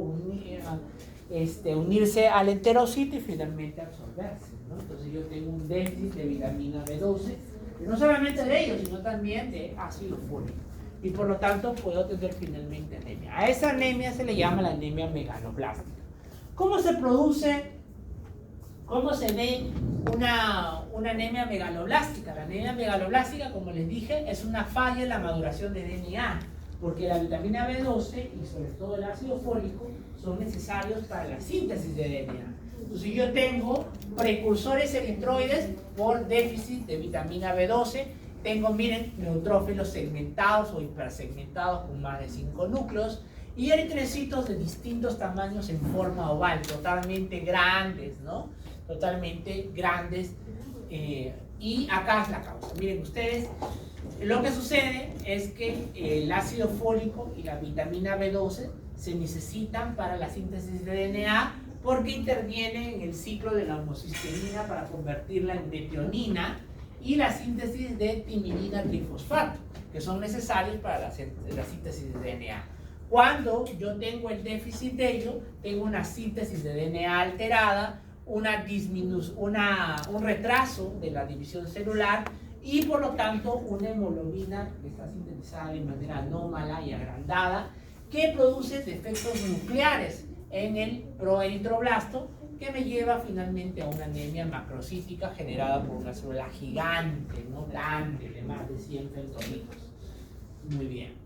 unirse al enterocito y finalmente absorberse, ¿no? Entonces yo tengo un déficit de vitamina B12, y no solamente de ellos, sino también de ácido fólico y por lo tanto puedo tener finalmente anemia. A esa anemia se le llama la anemia megaloblástica. ¿Cómo se produce? ¿Cómo se ve una anemia megaloblástica? La anemia megaloblástica, como les dije, es una falla en la maduración de DNA, porque la vitamina B12 y sobre todo el ácido fólico son necesarios para la síntesis de DNA. Entonces, si yo tengo precursores eritroides por déficit de vitamina B12, tengo, miren, neutrófilos segmentados o hipersegmentados con más de 5 núcleos, y eritrocitos de distintos tamaños en forma oval, totalmente grandes, ¿no? Totalmente grandes. Y acá es la causa. Miren ustedes, lo que sucede es que el ácido fólico y la vitamina B12 se necesitan para la síntesis de DNA porque intervienen en el ciclo de la homocisteína para convertirla en metionina y la síntesis de timidina trifosfato, que son necesarios para la síntesis de DNA. Cuando yo tengo el déficit de ello, tengo una síntesis de DNA alterada, un retraso de la división celular y por lo tanto una hemoglobina que está sintetizada de manera anómala y agrandada que produce defectos nucleares en el proeritroblasto que me lleva finalmente a una anemia macrocítica generada por una célula gigante, no grande, de más de 100 femtolitos. Muy bien.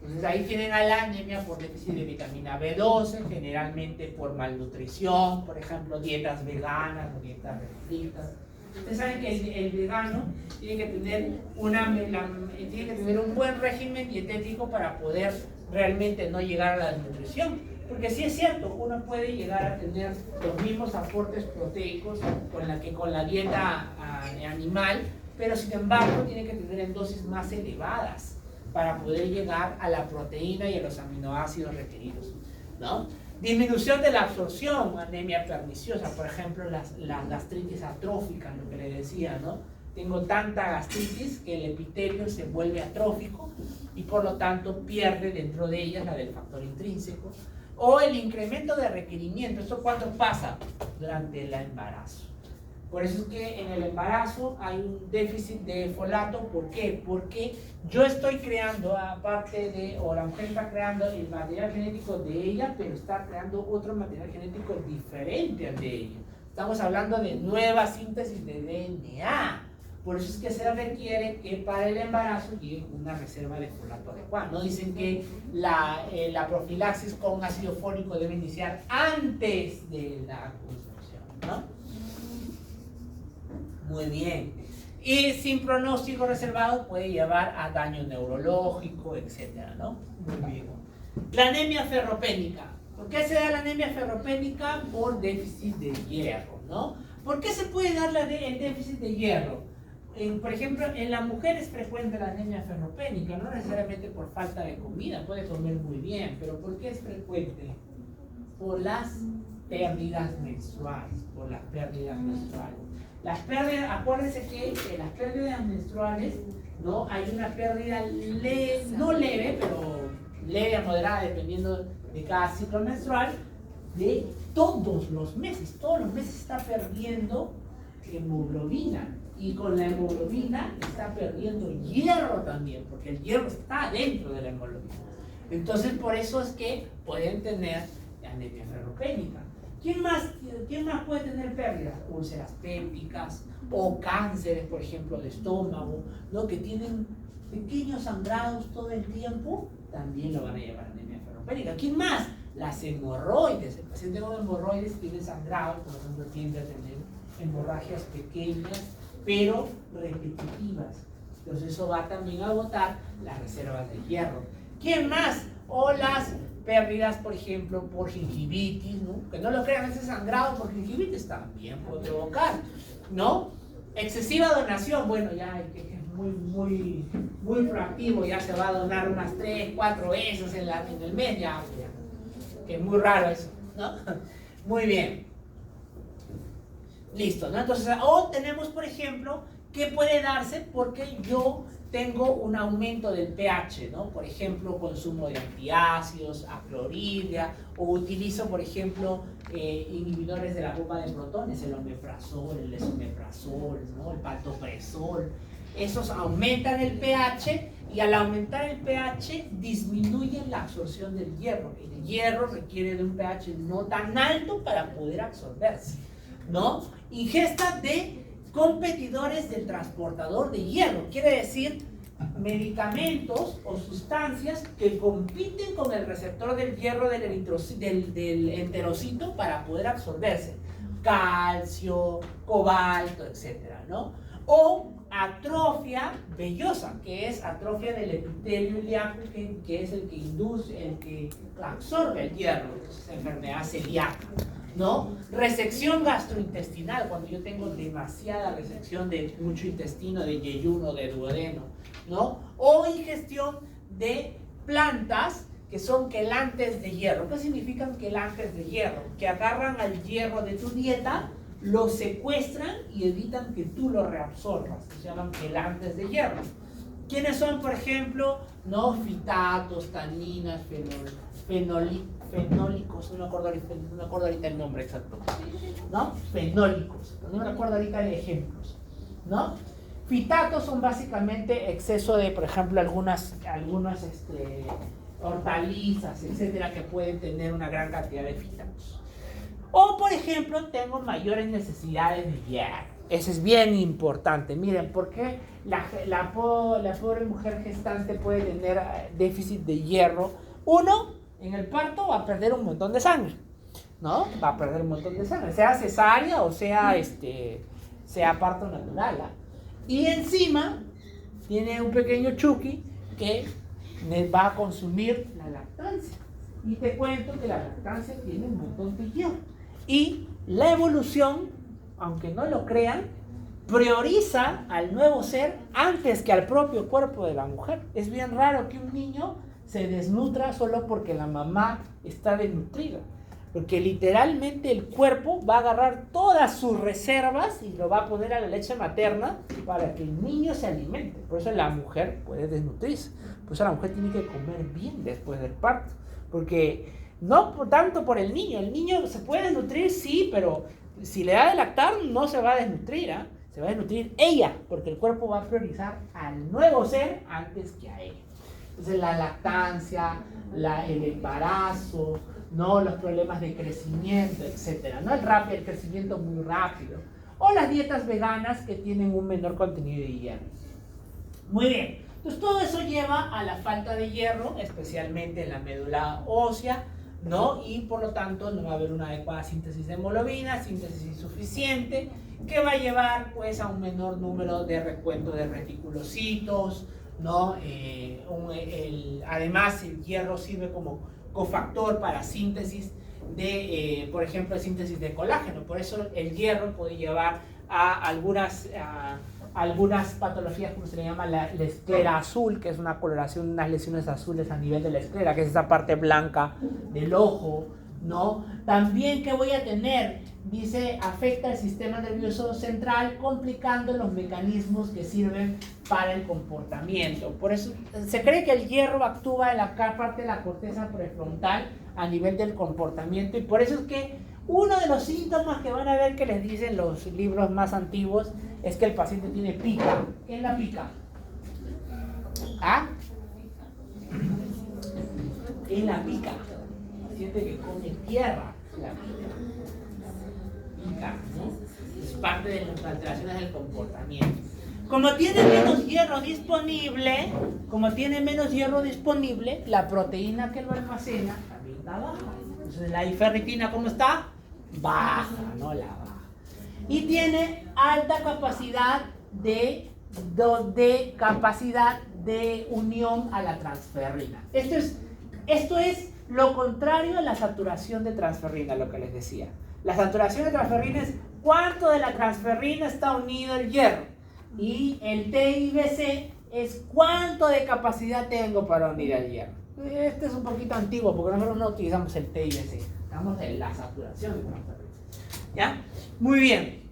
Entonces ahí tienen a la anemia por déficit de vitamina B12, generalmente por malnutrición, por ejemplo, dietas veganas o dietas restrictas. Ustedes saben que el vegano tiene que tener un buen régimen dietético para poder realmente no llegar a la desnutrición. Porque sí es cierto, uno puede llegar a tener los mismos aportes proteicos con la dieta animal, pero sin embargo tiene que tener en dosis más elevadas para poder llegar a la proteína y a los aminoácidos requeridos, ¿no? Disminución de la absorción, anemia perniciosa, por ejemplo, las gastritis atróficas, lo que les decía, ¿no? Tengo tanta gastritis que el epitelio se vuelve atrófico y por lo tanto pierde dentro de ellas la del factor intrínseco. O el incremento de requerimiento. ¿Esto cuándo pasa? Durante el embarazo. Por eso es que en el embarazo hay un déficit de folato. ¿Por qué? Porque yo estoy creando, aparte de, o la mujer está creando el material genético de ella, pero está creando otro material genético diferente al de ella. Estamos hablando de nueva síntesis de DNA. Por eso es que se requiere que para el embarazo llegue una reserva de folato adecuada. No dicen que la profilaxis con ácido fólico debe iniciar antes de la concepción, ¿no? Muy bien. Y sin pronóstico reservado puede llevar a daño neurológico, etcétera, ¿no? Muy bien. La anemia ferropénica. ¿Por qué se da la anemia ferropénica? Por déficit de hierro, ¿no? ¿Por qué se puede dar el déficit de hierro? Por ejemplo, en la mujer es frecuente la anemia ferropénica, no necesariamente por falta de comida, puede comer muy bien, pero ¿por qué es frecuente? Por las pérdidas menstruales, Las pérdidas, acuérdense que en las pérdidas menstruales, ¿no? Hay una pérdida no leve, pero leve a moderada, dependiendo de cada ciclo menstrual, de todos los meses. Todos los meses está perdiendo hemoglobina. Y con la hemoglobina está perdiendo hierro también, porque el hierro está dentro de la hemoglobina. Entonces, por eso es que pueden tener anemia ferropénica. ¿Quién más puede tener pérdidas? Úlceras pépticas o cánceres, por ejemplo, de estómago, ¿no? Que tienen pequeños sangrados todo el tiempo, también lo van a llevar a anemia ferropénica. ¿Quién más? Las hemorroides. El paciente con hemorroides tiene sangrado, por ejemplo, tiende a tener hemorragias pequeñas, pero repetitivas. Entonces eso va también a agotar las reservas de hierro. ¿Quién más? O las pérdidas, por ejemplo, por gingivitis, ¿no? Que no lo crean, ese sangrado por gingivitis también puede provocar, ¿no? Excesiva donación, bueno, ya es muy proactivo, ya se va a donar unas 3, 4 veces en el mes, ya, que es muy raro eso, ¿no? Muy bien. Listo, ¿no? Entonces, o tenemos, por ejemplo, que puede darse porque yo tengo un aumento del pH, ¿no? Por ejemplo, consumo de antiácidos, aclorhidria, o utilizo, por ejemplo, inhibidores de la bomba de protones, el omeprazol, el esomeprazol, ¿no? El pantoprazol. Esos aumentan el pH y al aumentar el pH disminuyen la absorción del hierro. El hierro requiere de un pH no tan alto para poder absorberse, ¿no? Ingesta de competidores del transportador de hierro, quiere decir medicamentos o sustancias que compiten con el receptor del hierro del enterocito para poder absorberse, calcio, cobalto, etcétera, ¿no? O atrofia vellosa, que es atrofia del epitelio ilíaco, que es el que induce, el que absorbe el hierro, es enfermedad celíaca, ¿no? Resección gastrointestinal, cuando yo tengo demasiada resección de mucho intestino, de yeyuno, de duodeno, ¿no? O ingestión de plantas que son quelantes de hierro. ¿Qué significan quelantes de hierro? Que agarran al hierro de tu dieta, lo secuestran y evitan que tú lo reabsorbas. Se llaman quelantes de hierro. ¿Quiénes son, por ejemplo? ¿No? Fitatos, taninas, fenólicos, no me acuerdo ahorita el nombre exacto, ¿no? Fenólicos, no me acuerdo ahorita de ejemplos, ¿no? Fitatos son básicamente exceso de, por ejemplo, algunas hortalizas, etcétera, que pueden tener una gran cantidad de fitatos. O, por ejemplo, tengo mayores necesidades de hierro. Eso es bien importante. Miren, porque la pobre mujer gestante puede tener déficit de hierro. Uno, en el parto va a perder un montón de sangre, ¿no? Va a perder un montón de sangre, sea cesárea o sea parto natural, ¿eh? Y encima tiene un pequeño chuki que va a consumir la lactancia. Y te cuento que la lactancia tiene un montón de hierro. Y la evolución, aunque no lo crean, prioriza al nuevo ser antes que al propio cuerpo de la mujer. Es bien raro que un niño se desnutra solo porque la mamá está desnutrida, porque literalmente el cuerpo va a agarrar todas sus reservas y lo va a poner a la leche materna para que el niño se alimente. Por eso la mujer puede desnutrirse, por eso la mujer tiene que comer bien después del parto, porque No tanto por el niño se puede desnutrir, sí, pero si le da de lactar no se va a desnutrir, ¿eh? Se va a desnutrir ella, porque el cuerpo va a priorizar al nuevo ser antes que a ella. Entonces la lactancia, el embarazo, ¿no? Los problemas de crecimiento, etcétera, ¿no? El crecimiento muy rápido, o las dietas veganas que tienen un menor contenido de hierro. Muy bien, entonces todo eso lleva a la falta de hierro, especialmente en la médula ósea, ¿no? Y por lo tanto no va a haber una adecuada síntesis de hemoglobina, síntesis insuficiente, que va a llevar pues a un menor número de recuento de reticulocitos, ¿no? Además el hierro sirve como cofactor para síntesis de, por ejemplo, síntesis de colágeno. Por eso el hierro puede llevar a algunas patologías, como se le llama la esclera azul, que es una coloración, unas lesiones azules a nivel de la esclera, que es esa parte blanca del ojo, ¿no? También que voy a tener, dice, afecta el sistema nervioso central, complicando los mecanismos que sirven para el comportamiento. Por eso se cree que el hierro actúa en la parte de la corteza prefrontal a nivel del comportamiento, y por eso es que uno de los síntomas que van a ver que les dicen los libros más antiguos es que el paciente tiene pica. ¿Qué es la pica? ¿Ah? Es la pica. El paciente que come tierra, la pica. Pica, ¿no? Es parte de las alteraciones del comportamiento. Como tiene menos hierro disponible, la proteína que lo almacena también está baja. Entonces la hiferritina, ¿cómo está? Baja, no la baja. Y tiene alta capacidad de unión a la transferrina. Esto es lo contrario a la saturación de transferrina, lo que les decía. La saturación de transferrina es cuánto de la transferrina está unido al hierro. Y el TIBC es cuánto de capacidad tengo para unir al hierro. Este es un poquito antiguo porque nosotros no utilizamos el TIBC. Estamos en la saturación de transferrina. ¿Ya? Muy bien.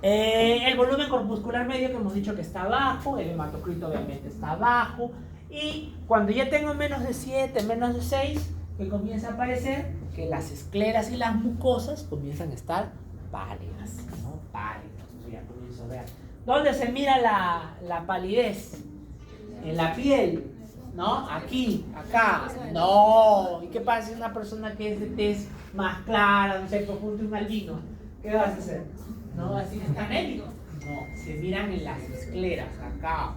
El volumen corpuscular medio que hemos dicho que está bajo, el hematocrito obviamente está bajo, y cuando ya tengo menos de 7, menos de 6, que comienza a aparecer que las escleras y las mucosas comienzan a estar pálidas, ¿no? Pálidas. Ya comienzo a ver. ¿Dónde se mira la palidez? En la piel, ¿no? Aquí, acá. No. ¿Y qué pasa si una persona que es de tez más clara, no sé, profundo, un albino? ¿Qué vas a hacer? ¿No? ¿Así está anémico? No, se miran en las escleras, acá,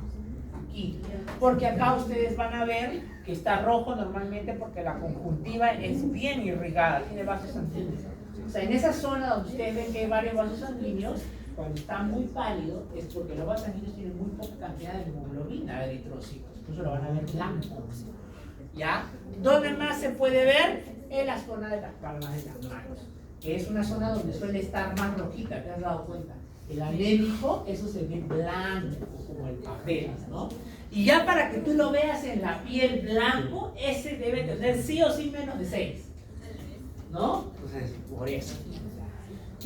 aquí. Porque acá ustedes van a ver que está rojo normalmente porque la conjuntiva es bien irrigada, tiene vasos sanguíneos. O sea, en esa zona donde ustedes ven que hay varios vasos sanguíneos, cuando está muy pálido es porque los vasos sanguíneos tienen muy poca cantidad de hemoglobina, de eritrocitos. Entonces lo van a ver blanco. ¿Ya? ¿Dónde más se puede ver? En la zona de las palmas de las manos, que es una zona donde suele estar más rojita, ¿te has dado cuenta? El anémico, eso se ve blanco, como el papel, ¿no? Y ya para que tú lo veas en la piel blanco, ese debe tener sí o sí menos de 6, ¿no? Entonces, por eso.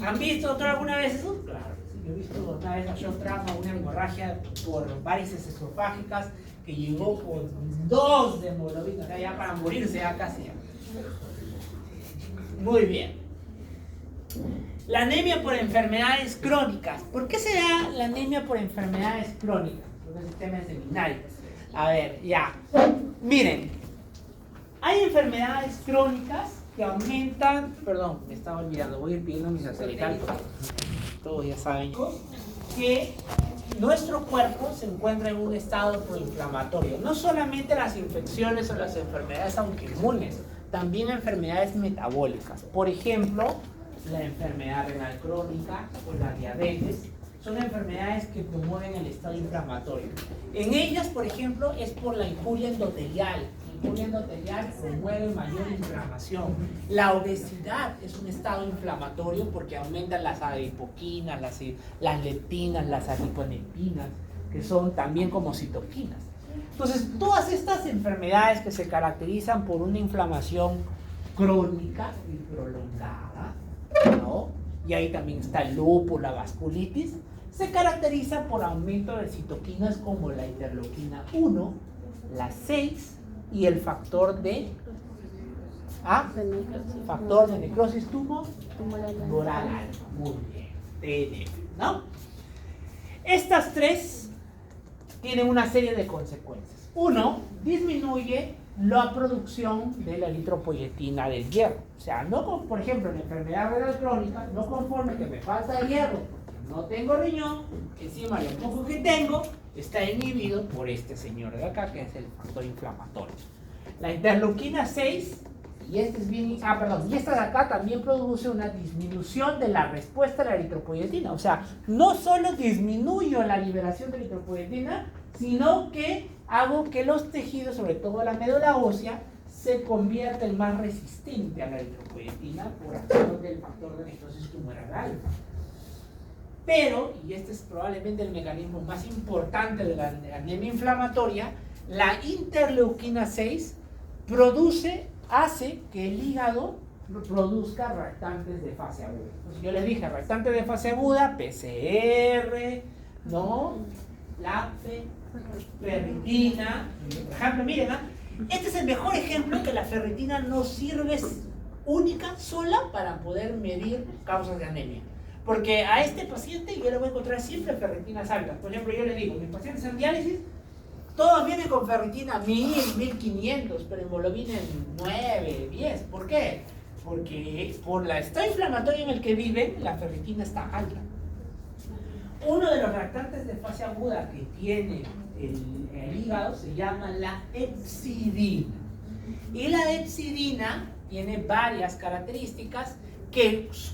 ¿Han visto alguna vez eso? Claro, sí, yo he visto una vez a John Trauma una hemorragia por varices esofágicas que llegó con 2 de hemoglobina, o sea, ya para morirse ya casi. Muy bien. La anemia por enfermedades crónicas. ¿Por qué se da la anemia por enfermedades crónicas? Por el sistema seminario. A ver, ya. Miren, hay enfermedades crónicas que aumentan. Perdón, me estaba olvidando. Voy a ir pidiendo mis sacerdotes. Todos ya saben que nuestro cuerpo se encuentra en un estado proinflamatorio. No solamente las infecciones o las enfermedades autoinmunes, también enfermedades metabólicas. Por ejemplo, la enfermedad renal crónica o la diabetes son enfermedades que promueven el estado inflamatorio. En ellas, por ejemplo, es por la injuria endotelial. La injuria endotelial promueve mayor inflamación. La obesidad es un estado inflamatorio porque aumentan las adipoquinas, las leptinas, las adiponectinas, que son también como citoquinas. Entonces, todas estas enfermedades que se caracterizan por una inflamación crónica y prolongada, ¿no? Y ahí también está el lupus, la vasculitis, se caracteriza por aumento de citoquinas como la interleuquina 1, la 6 y el factor de ¿Ah? De necrosis. Factor de necrosis tumoral Tumoral. alfa. Muy bien. TNF, ¿no? Estas tres tienen una serie de consecuencias. Uno, disminuye la producción de la eritropoyetina del hierro. O sea, por ejemplo, en enfermedad renal crónica, no conforme que me falta hierro, porque no tengo riñón, encima lo poco que tengo está inhibido por este señor de acá, que es el factor inflamatorio. La interleuquina 6, y esta de acá también produce una disminución de la respuesta a la eritropoyetina. O sea, no solo disminuyo la liberación de eritropoyetina, sino que hago que los tejidos, sobre todo la médula ósea, se conviertan más resistentes a la eritropoyetina por acción del factor de necrosis tumoral alfa. Pero, y este es probablemente el mecanismo más importante de la anemia inflamatoria, la interleuquina 6 hace que el hígado produzca reactantes de fase aguda. Entonces yo les dije, reactantes de fase aguda, PCR, ¿no? LAPE, ferritina. Por ejemplo, miren, este es el mejor ejemplo que la ferritina no sirve única, sola, para poder medir causas de anemia. Porque a este paciente yo le voy a encontrar siempre ferritinas altas. Por ejemplo, yo le digo, mis pacientes en diálisis, todos vienen con ferritina 1000, 1500, pero hemoglobina en 9, 10. ¿Por qué? Porque por el estado inflamatorio en el que viven, la ferritina está alta. Uno de los reactantes de fase aguda que tiene el hígado se llama la hepcidina. Y la hepcidina tiene varias características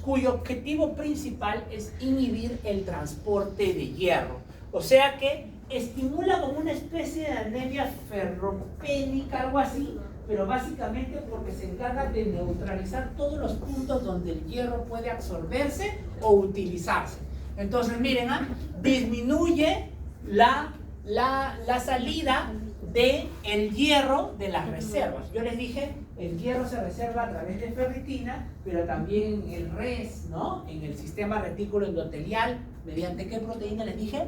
cuyo objetivo principal es inhibir el transporte de hierro. O sea que estimula como una especie de anemia ferropénica, algo así, pero básicamente porque se encarga de neutralizar todos los puntos donde el hierro puede absorberse o utilizarse. Entonces, miren, disminuye la salida del hierro de las reservas. Yo les dije, el hierro se reserva a través de ferritina, pero también en el res, ¿no? En el sistema retículo endotelial, ¿mediante qué proteína les dije?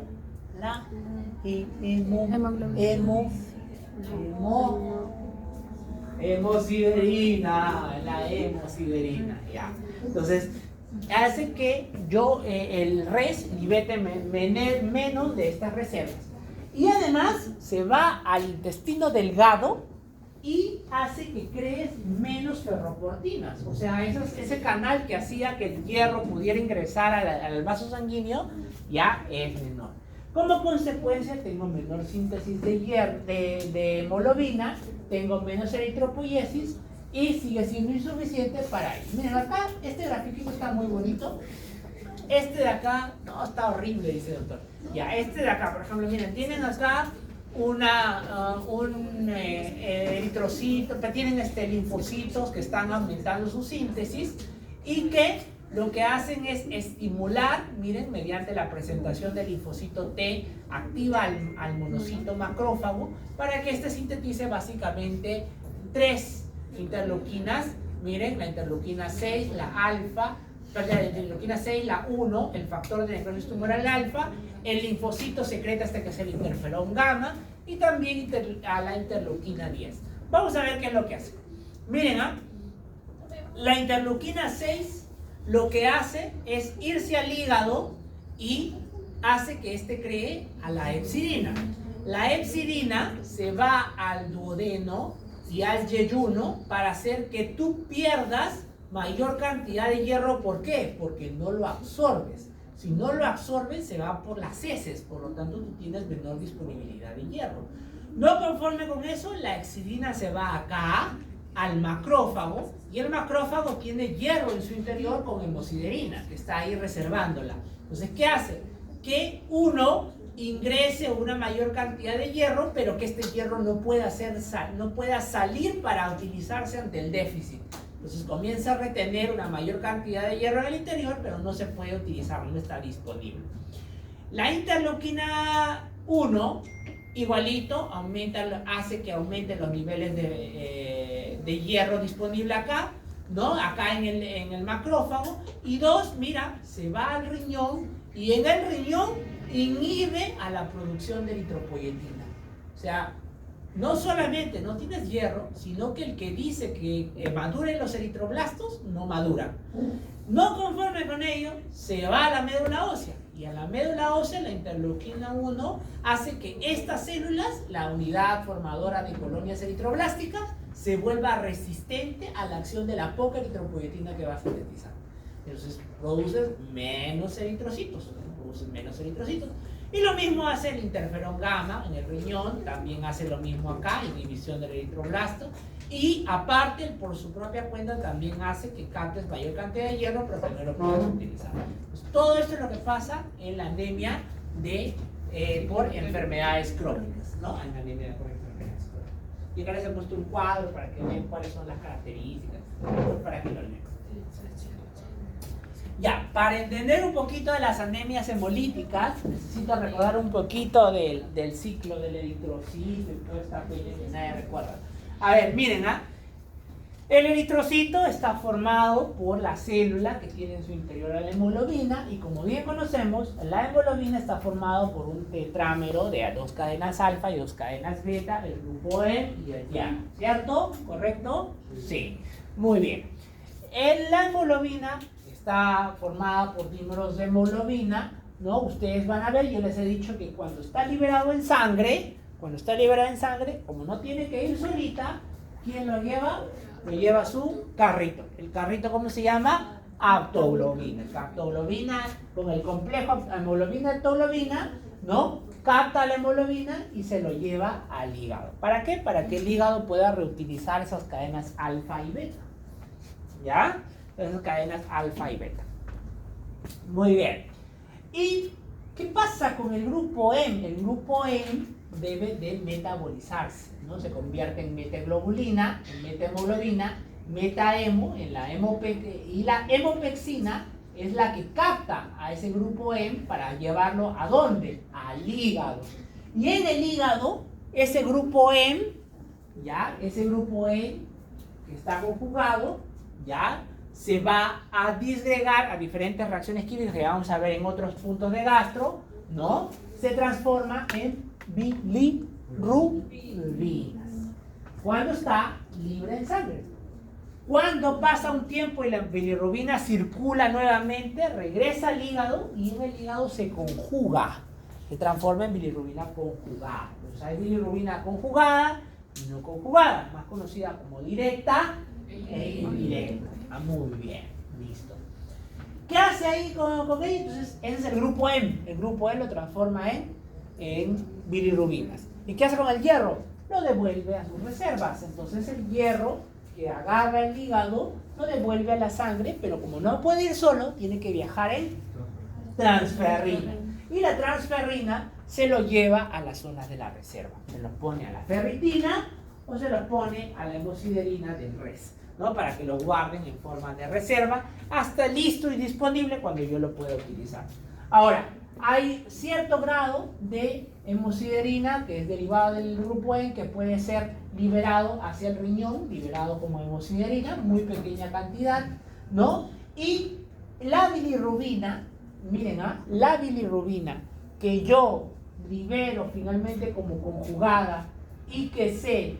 La hemosiderina, ya. Entonces, hace que el res libere menos de estas reservas. Y además se va al intestino delgado y hace que crees menos ferroportinas. O sea, ese canal que hacía que el hierro pudiera ingresar al vaso sanguíneo ya es menor. Como consecuencia, tengo menor síntesis de hemoglobina, tengo menos eritropoiesis y sigue siendo insuficiente para ir. Miren, acá este grafiquito está muy bonito. Este de acá, no, está horrible, dice el doctor. Ya, este de acá, por ejemplo, miren, tienen acá un eritrocito, tienen linfocitos que están aumentando su síntesis y que lo que hacen es estimular, miren, mediante la presentación del linfocito T, activa al monocito macrófago para que este sintetice básicamente 3 interleuquinas, miren, la interleuquina 6, la alfa, la interleuquina 6, la 1, el factor de necrosis tumoral alfa, el linfocito secreta que es el interferón gamma y también a la interleuquina 10. Vamos a ver qué es lo que hace. Miren, la interleuquina 6 lo que hace es irse al hígado y hace que cree a la hepcidina. La hepcidina se va al duodeno y al yeyuno para hacer que tú pierdas mayor cantidad de hierro. ¿Por qué? Porque no lo absorbes. Si no lo absorbes, se va por las heces, por lo tanto tú tienes menor disponibilidad de hierro. No conforme con eso, la hepcidina se va acá al macrófago y el macrófago tiene hierro en su interior con hemosiderina que está ahí reservándola. Entonces, ¿qué hace? Que uno ingrese una mayor cantidad de hierro, pero que este hierro no pueda salir para utilizarse ante el déficit. Entonces comienza a retener una mayor cantidad de hierro en el interior, pero no se puede utilizar, no está disponible. La interleuquina 1, igualito, hace que aumenten los niveles de hierro disponible acá, ¿no? Acá en el macrófago. Y 2, mira, se va al riñón y en el riñón inhibe a la producción de eritropoyetina. O sea, no solamente no tienes hierro, sino que el que dice que maduren los eritroblastos, no madura. No conforme con ello, se va a la médula ósea. Y a la médula ósea, la interleuquina 1 hace que estas células, la unidad formadora de colonias eritroblásticas, se vuelva resistente a la acción de la poca eritropoyetina que va a sintetizar. Entonces produces menos eritrocitos, Y lo mismo hace el interferón gamma en el riñón, también hace lo mismo acá, inhibición del eritroblasto. Y aparte, por su propia cuenta, también hace que captes mayor cantidad de hierro, pero que no lo puedas utilizar. Pues todo esto es lo que pasa en la anemia por enfermedades crónicas, ¿no? En la anemia por enfermedades crónicas. Y acá les he puesto un cuadro para que vean cuáles son las características, para que lo lean. Ya, para entender un poquito de las anemias hemolíticas, necesito recordar un poquito del ciclo del eritrocito y toda esta peli que nadie recuerda. A ver, miren, el eritrocito está formado por la célula que tiene en su interior la hemoglobina, y como bien conocemos, la hemoglobina está formado por un tetrámero de 2 cadenas alfa y 2 cadenas beta, el grupo E y el YA, ¿cierto? ¿Correcto? Sí, muy bien. La hemoglobina está formada por dímeros de hemoglobina, ¿no? Ustedes van a ver, yo les he dicho que cuando está liberado en sangre, como no tiene que ir solita, ¿quién lo lleva? Lo lleva su carrito. ¿El carrito cómo se llama? Aptoglobina. La aptoglobina, con el complejo hemoglobina-aptoglobina, ¿no? Capta la hemoglobina y se lo lleva al hígado. ¿Para qué? Para que el hígado pueda reutilizar esas cadenas alfa y beta. ¿Ya? Esas cadenas alfa y beta. Muy bien. ¿Y qué pasa con el grupo M? El grupo M debe de metabolizarse, ¿no? Se convierte en metaglobulina, en metahemoglobina, metaemo, en la y la hemopexina es la que capta a ese grupo M para llevarlo ¿a dónde? Al hígado. Y en el hígado, ese grupo M, ¿ya? Ese grupo M que está conjugado, ¿ya? Se va a disgregar a diferentes reacciones químicas que vamos a ver en otros puntos de gastro, ¿no? Se transforma en bilirrubinas cuando está libre en sangre. Cuando pasa un tiempo y la bilirrubina circula nuevamente, regresa al hígado y en el hígado se conjuga, se transforma en bilirrubina conjugada. Entonces hay bilirrubina conjugada y no conjugada, más conocida como directa e indirecta. Muy bien, listo. ¿Qué hace ahí con ello? Entonces ese es el grupo M. El grupo M lo transforma en bilirrubinas. ¿Y qué hace con el hierro? Lo devuelve a sus reservas. Entonces el hierro que agarra el hígado lo devuelve a la sangre, pero como no puede ir solo, tiene que viajar en transferrina. Y la transferrina se lo lleva a las zonas de la reserva. Se los pone a la ferritina o se los pone a la hemosiderina del res, ¿no? Para que lo guarden en forma de reserva hasta listo y disponible cuando yo lo pueda utilizar. Ahora, hay cierto grado de hemosiderina que es derivado del grupo E que puede ser liberado hacia el riñón, liberado como hemosiderina, muy pequeña cantidad, ¿no? Y la bilirrubina, miren, la bilirrubina que yo libero finalmente como conjugada y que se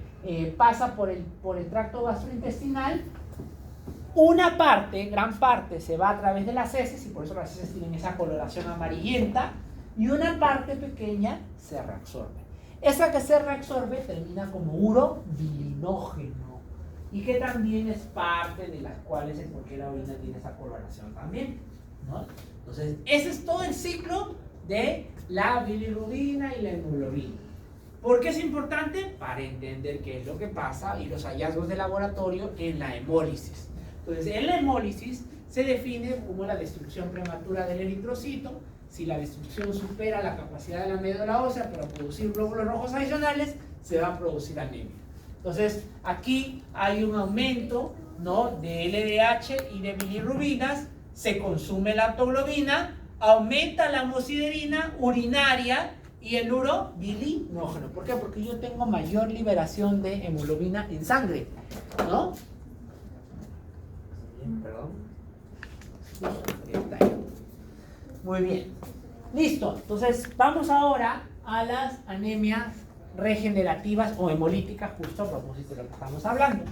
pasa por el tracto gastrointestinal, una parte, gran parte, se va a través de las heces y por eso las heces tienen esa coloración amarillenta, y una parte pequeña se reabsorbe. Esa que se reabsorbe termina como urobilinógeno y que también es parte de las cuales el por qué la orina tiene esa coloración también, ¿no? Entonces, ese es todo el ciclo de la bilirrubina y la hemoglobina. ¿Por qué es importante? Para entender qué es lo que pasa y los hallazgos de laboratorio en la hemólisis. Entonces, en la hemólisis se define como la destrucción prematura del eritrocito. Si la destrucción supera la capacidad de la médula ósea para producir glóbulos rojos adicionales, se va a producir anemia. Entonces, aquí hay un aumento, ¿no?, de LDH y de bilirrubinas, se consume la aptoglobina, aumenta la hemosiderina urinaria y el urobilinógeno. ¿Por qué? Porque yo tengo mayor liberación de hemoglobina en sangre, ¿no? Perdón. Muy bien. Listo. Entonces, vamos ahora a las anemias regenerativas o hemolíticas, justo a propósito de lo que estamos hablando.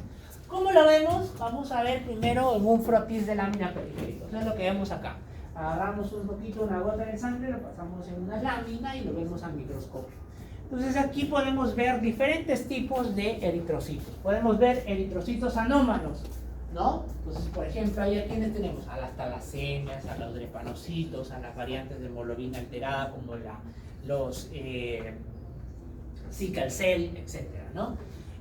¿Cómo lo vemos? Vamos a ver primero en un frotis de lámina periférica. Eso es lo que vemos acá. Agarramos un poquito, una gota de sangre, lo pasamos en una lámina y lo vemos al microscopio. Entonces aquí podemos ver diferentes tipos de eritrocitos. Podemos ver eritrocitos anómalos, ¿no? Entonces, por ejemplo, ahí a quienes tenemos a las talasemias, a los drepanocitos, a las variantes de hemoglobina alterada como los sickle cell, etcétera, ¿no?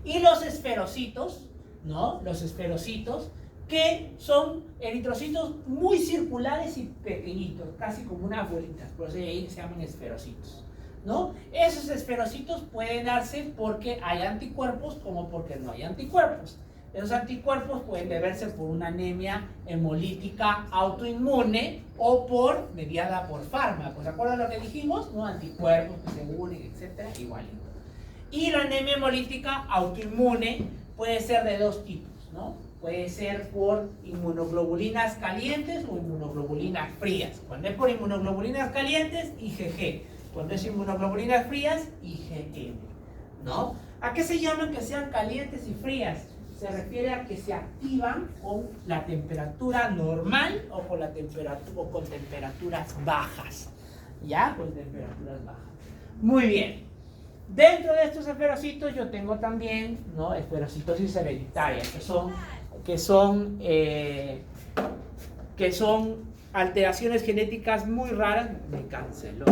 Y los esferocitos, ¿no? Los esferocitos que son eritrocitos muy circulares y pequeñitos, casi como unas bolitas, por eso ahí se llaman esferocitos, ¿no? Esos esferocitos pueden darse porque hay anticuerpos como porque no hay anticuerpos. Esos anticuerpos pueden deberse por una anemia hemolítica autoinmune o mediada por fármacos. ¿Se acuerdan lo que dijimos? ¿No? Anticuerpos que se unen, etcétera, igualito. Y la anemia hemolítica autoinmune puede ser de dos tipos, ¿no? Puede ser por inmunoglobulinas calientes o inmunoglobulinas frías. Cuando es por inmunoglobulinas calientes, IgG. Cuando es inmunoglobulinas frías, IgM, ¿no? ¿A qué se llaman que sean calientes y frías? Se refiere a que se activan con la temperatura normal o con temperaturas bajas. ¿Ya? Con temperaturas bajas. Muy bien. Dentro de estos esferocitos yo tengo también, ¿no? Esferocitosis hereditaria, que son alteraciones genéticas muy raras. Me canceló.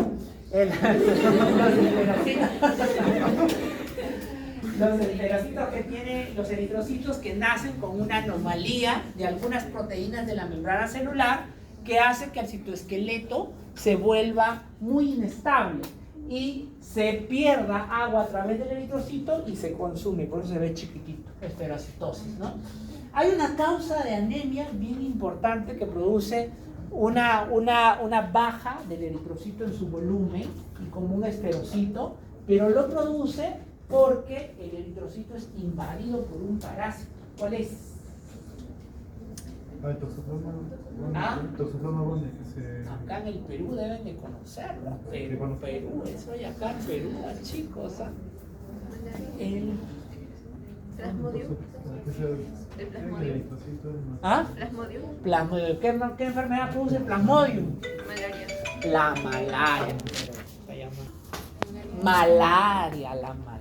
Los eritrocitos que nacen con una anomalía de algunas proteínas de la membrana celular que hace que el citoesqueleto se vuelva muy inestable y se pierda agua a través del eritrocito y se consume, por eso se ve chiquitito, esferocitosis, ¿no? Hay una causa de anemia bien importante que produce una baja del eritrocito en su volumen y como un esferocito, pero lo produce porque el eritrocito es invadido por un parásito. ¿Cuál es? Toxoplasma Acá en el Perú deben de conocerlo. Perú, eso y acá en Perú, chicos. El Plasmodium. ¿El Plasmodium? ¿Ah? Plasmodium. Plasmodium. ¿Qué enfermedad produce el Plasmodium? Malaria. La malaria. Se llama malaria, la malaria.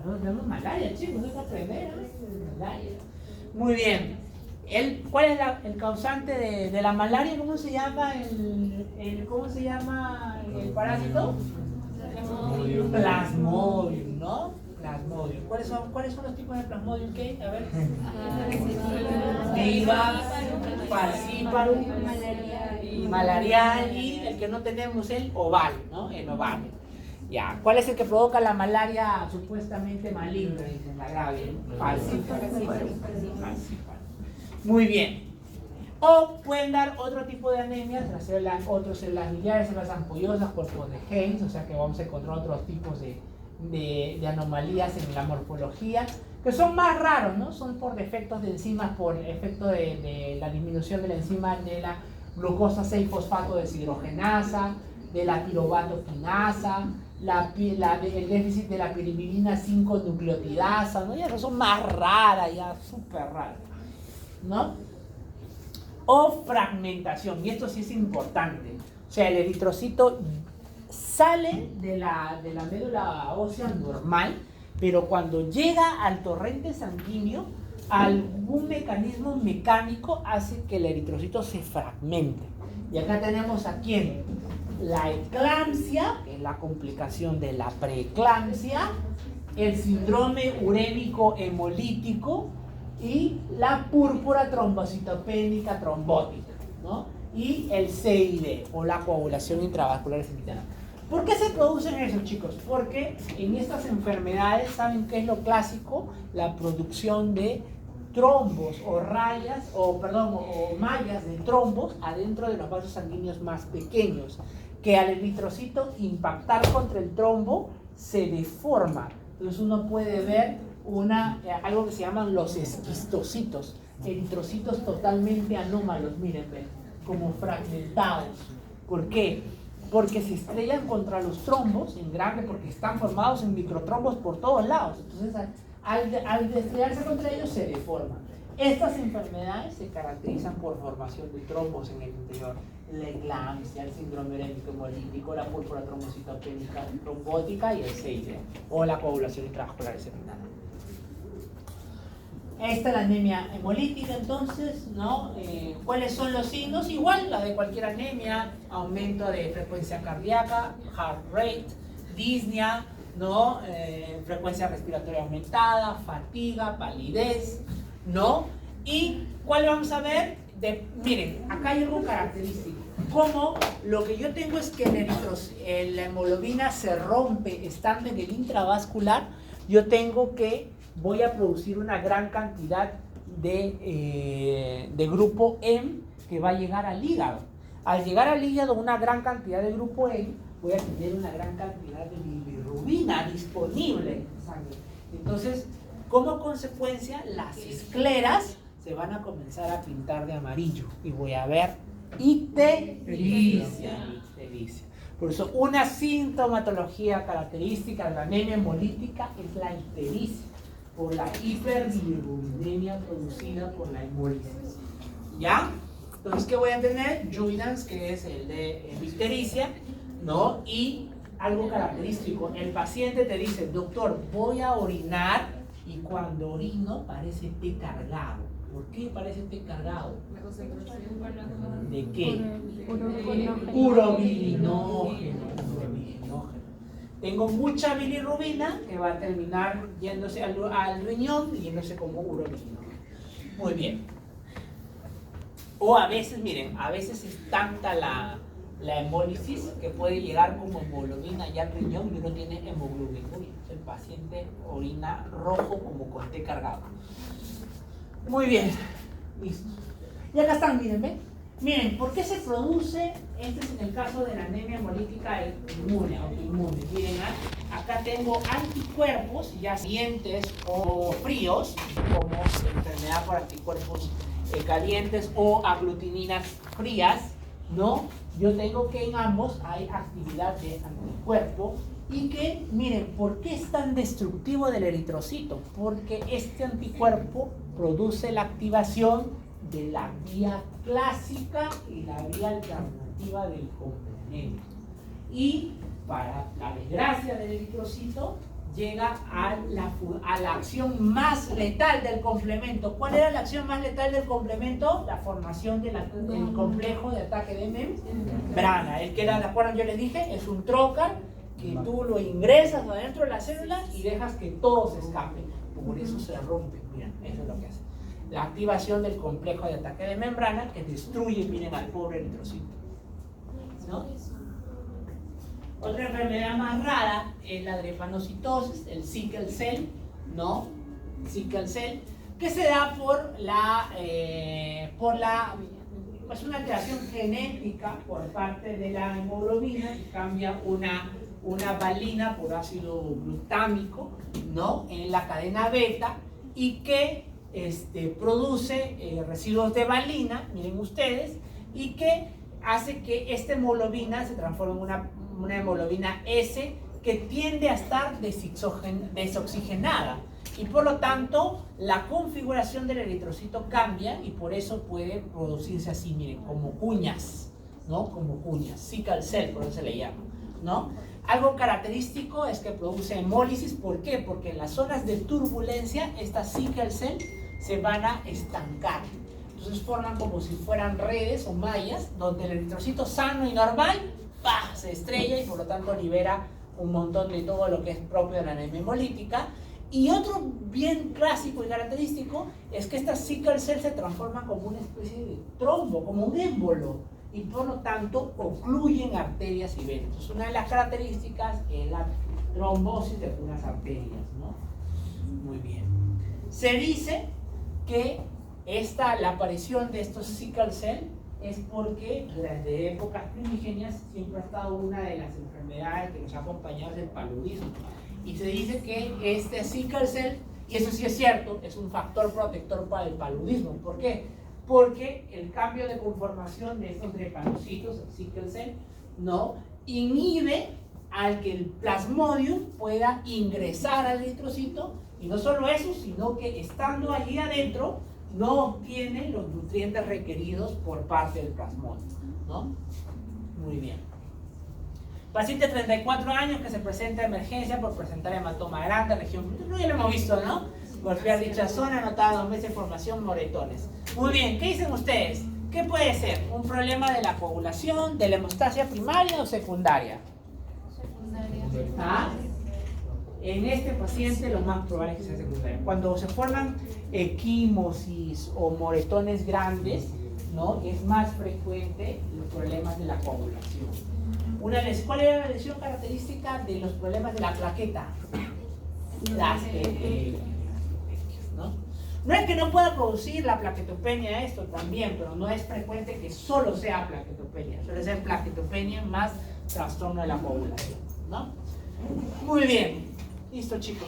No tenemos malaria, chicos, hay que aprender, ¿no? Malaria. Muy bien. ¿Cuál es el causante de la malaria? ¿Cómo se llama cómo se llama el parásito? Plasmodium, ¿no? Plasmodium. ¿Cuáles son los tipos de Plasmodium que hay? A ver. Viva, falciparum, malarial y el que no tenemos, el oval, ¿no? El oval. Ya. ¿Cuál es el que provoca la malaria supuestamente maligna? Dicen la grave. Falciparum. Muy bien. O pueden dar otro tipo de anemias, otras células biliares, células ampollosas, cuerpos de Heinz, o sea que vamos a encontrar otros tipos de anomalías en la morfología, que son más raros, ¿no? Son por defectos de enzimas, por efecto de la disminución de la enzima de la glucosa 6-fosfato deshidrogenasa, de la piruvato quinasa, el déficit de la pirimidina 5-nucleotidasa, ¿no? Ya no son más raras, ya súper raras, ¿no? O fragmentación, y esto sí es importante, o sea, el eritrocito sale de la médula ósea normal, pero cuando llega al torrente sanguíneo, algún mecanismo mecánico hace que el eritrocito se fragmente. Y acá tenemos a quién: la eclampsia, que es la complicación de la preeclampsia, el síndrome urémico hemolítico y la púrpura trombocitopénica trombótica, ¿no? Y el CID, o la coagulación intravascular escenital. ¿Por qué se producen esos, chicos? Porque en estas enfermedades, ¿saben qué es lo clásico? La producción de trombos o rayas, o mallas de trombos adentro de los vasos sanguíneos más pequeños, que al eritrocito impactar contra el trombo se deforma. Entonces uno puede ver algo que se llaman los esquistocitos, eritrocitos totalmente anómalos, miren, ven, como fragmentados. ¿Por qué? porque se estrellan contra los trombos en grande, porque están formados en microtrombos por todos lados. Entonces, al estrellarse contra ellos se deforman. Estas enfermedades se caracterizan por formación de trombos en el interior. La eclampsia, el síndrome urémico hemolítico, la púrpura trombocitopénica trombótica y el CID, o la coagulación intravascular diseminada. Esta es la anemia hemolítica, entonces, ¿no? ¿Cuáles son los signos? Igual, la de cualquier anemia: aumento de frecuencia cardíaca, heart rate, disnea, ¿no? Frecuencia respiratoria aumentada, fatiga, palidez, ¿no? ¿Y cuál vamos a ver? Miren, acá hay algo característico. Como lo que yo tengo es que la hemoglobina se rompe estando en el intravascular, yo tengo que voy a producir una gran cantidad de grupo M que va a llegar al hígado. Al llegar al hígado una gran cantidad de grupo M, voy a tener una gran cantidad de bilirrubina disponible en sangre. Entonces, como consecuencia, las escleras se van a comenzar a pintar de amarillo y voy a ver ictericia. Por eso, una sintomatología característica de la anemia hemolítica es la ictericia, por la hiperbilirubinemia producida por la hemólisis. ¿Ya? Entonces, ¿qué voy a tener? Juvidance, que es el de ictericia, ¿no? Y algo característico, el paciente te dice: doctor, voy a orinar, y cuando orino parece té cargado. ¿Por qué parece té cargado? ¿De qué? Urobilinógeno. Tengo mucha bilirrubina que va a terminar yéndose al riñón y yéndose como urobilinógeno. Muy bien. O a veces, miren, a veces es tanta la hemólisis que puede llegar como hemoglobina ya al riñón y uno tiene hemoglobinuria. El paciente orina rojo como con té cargado. Muy bien, listo. Y acá están, miren, ¿ven? Miren, ¿por qué se produce? Este es en el caso de la anemia hemolítica inmune, autoinmune. Miren, acá tengo anticuerpos ya calientes o fríos, como enfermedad por anticuerpos calientes o aglutininas frías, ¿no? Yo tengo que en ambos hay actividad de anticuerpo. Y que, miren, ¿por qué es tan destructivo del eritrocito? Porque este anticuerpo produce la activación de la vía clásica y la vía alternativa del complemento. Y, para la desgracia del eritrocito, llega a la acción más letal del complemento. ¿Cuál era la acción más letal del complemento? La formación del complejo de ataque de membrana. El que era, ¿de acuerdo? Yo les dije, es un trocar que tú lo ingresas adentro de la célula y dejas que todo se escape. Por eso se rompe. Miren, eso es lo que hace. La activación del complejo de ataque de membrana que destruye, miren, al pobre eritrocito, ¿no? Otra enfermedad más rara es la drepanocitosis, el sickle cell, ¿no? Sickle cell, que se da por pues una alteración genética por parte de la hemoglobina que cambia una valina por ácido glutámico, ¿no? En la cadena beta, y que produce residuos de valina, miren ustedes, y que hace que esta hemoglobina se transforme en una hemoglobina S que tiende a estar desoxigenada, y por lo tanto la configuración del eritrocito cambia y por eso puede producirse así, miren, como cuñas, ¿no? Como cuñas, sickle cell, por eso se le llama, ¿no? Algo característico es que produce hemólisis. ¿Por qué? Porque en las zonas de turbulencia estas sickle cell se van a estancar. Entonces forman como si fueran redes o mallas donde el eritrocito sano y normal ¡pah!, se estrella y por lo tanto libera un montón de todo lo que es propio de la anemia hemolítica. Y otro bien clásico y característico es que estas sickle cell se transforman como una especie de trombo, como un émbolo, y por lo tanto ocluyen arterias y venas. Entonces, una de las características es la trombosis de algunas arterias, ¿no? Muy bien. Se dice que la aparición de estos sickle cell es porque desde épocas primigenias siempre ha estado una de las enfermedades que nos ha acompañado el paludismo. Y se dice que este sickle cell, y eso sí es cierto, es un factor protector para el paludismo. ¿Por qué? Porque el cambio de conformación de estos drepanocitos, sickle cell, ¿no? inhibe al que el plasmodium pueda ingresar al eritrocito, y no solo eso, sino que estando allí adentro no obtiene los nutrientes requeridos por parte del plasmodium, ¿no? Muy bien. Paciente de 34 años que se presenta de emergencia por presentar hematoma grande, región, no, ya lo hemos visto, ¿no? Golpear dicha zona, anotada 2 meses de formación, moretones. Muy bien, ¿qué dicen ustedes? ¿Qué puede ser? ¿Un problema de la coagulación, de la hemostasia primaria o secundaria? Secundaria. ¿Ah? En este paciente lo más probable es que sea secundaria. Cuando se forman equimosis o moretones grandes, ¿no? Es más frecuente los problemas de la coagulación. ¿Cuál era la lesión característica de los problemas de la plaqueta? Las ¿no? No es que no pueda producir la plaquetopenia esto también, pero no es frecuente que solo sea plaquetopenia. Suele ser plaquetopenia más trastorno de la coagulación, ¿no? Muy bien. Listo, chicos.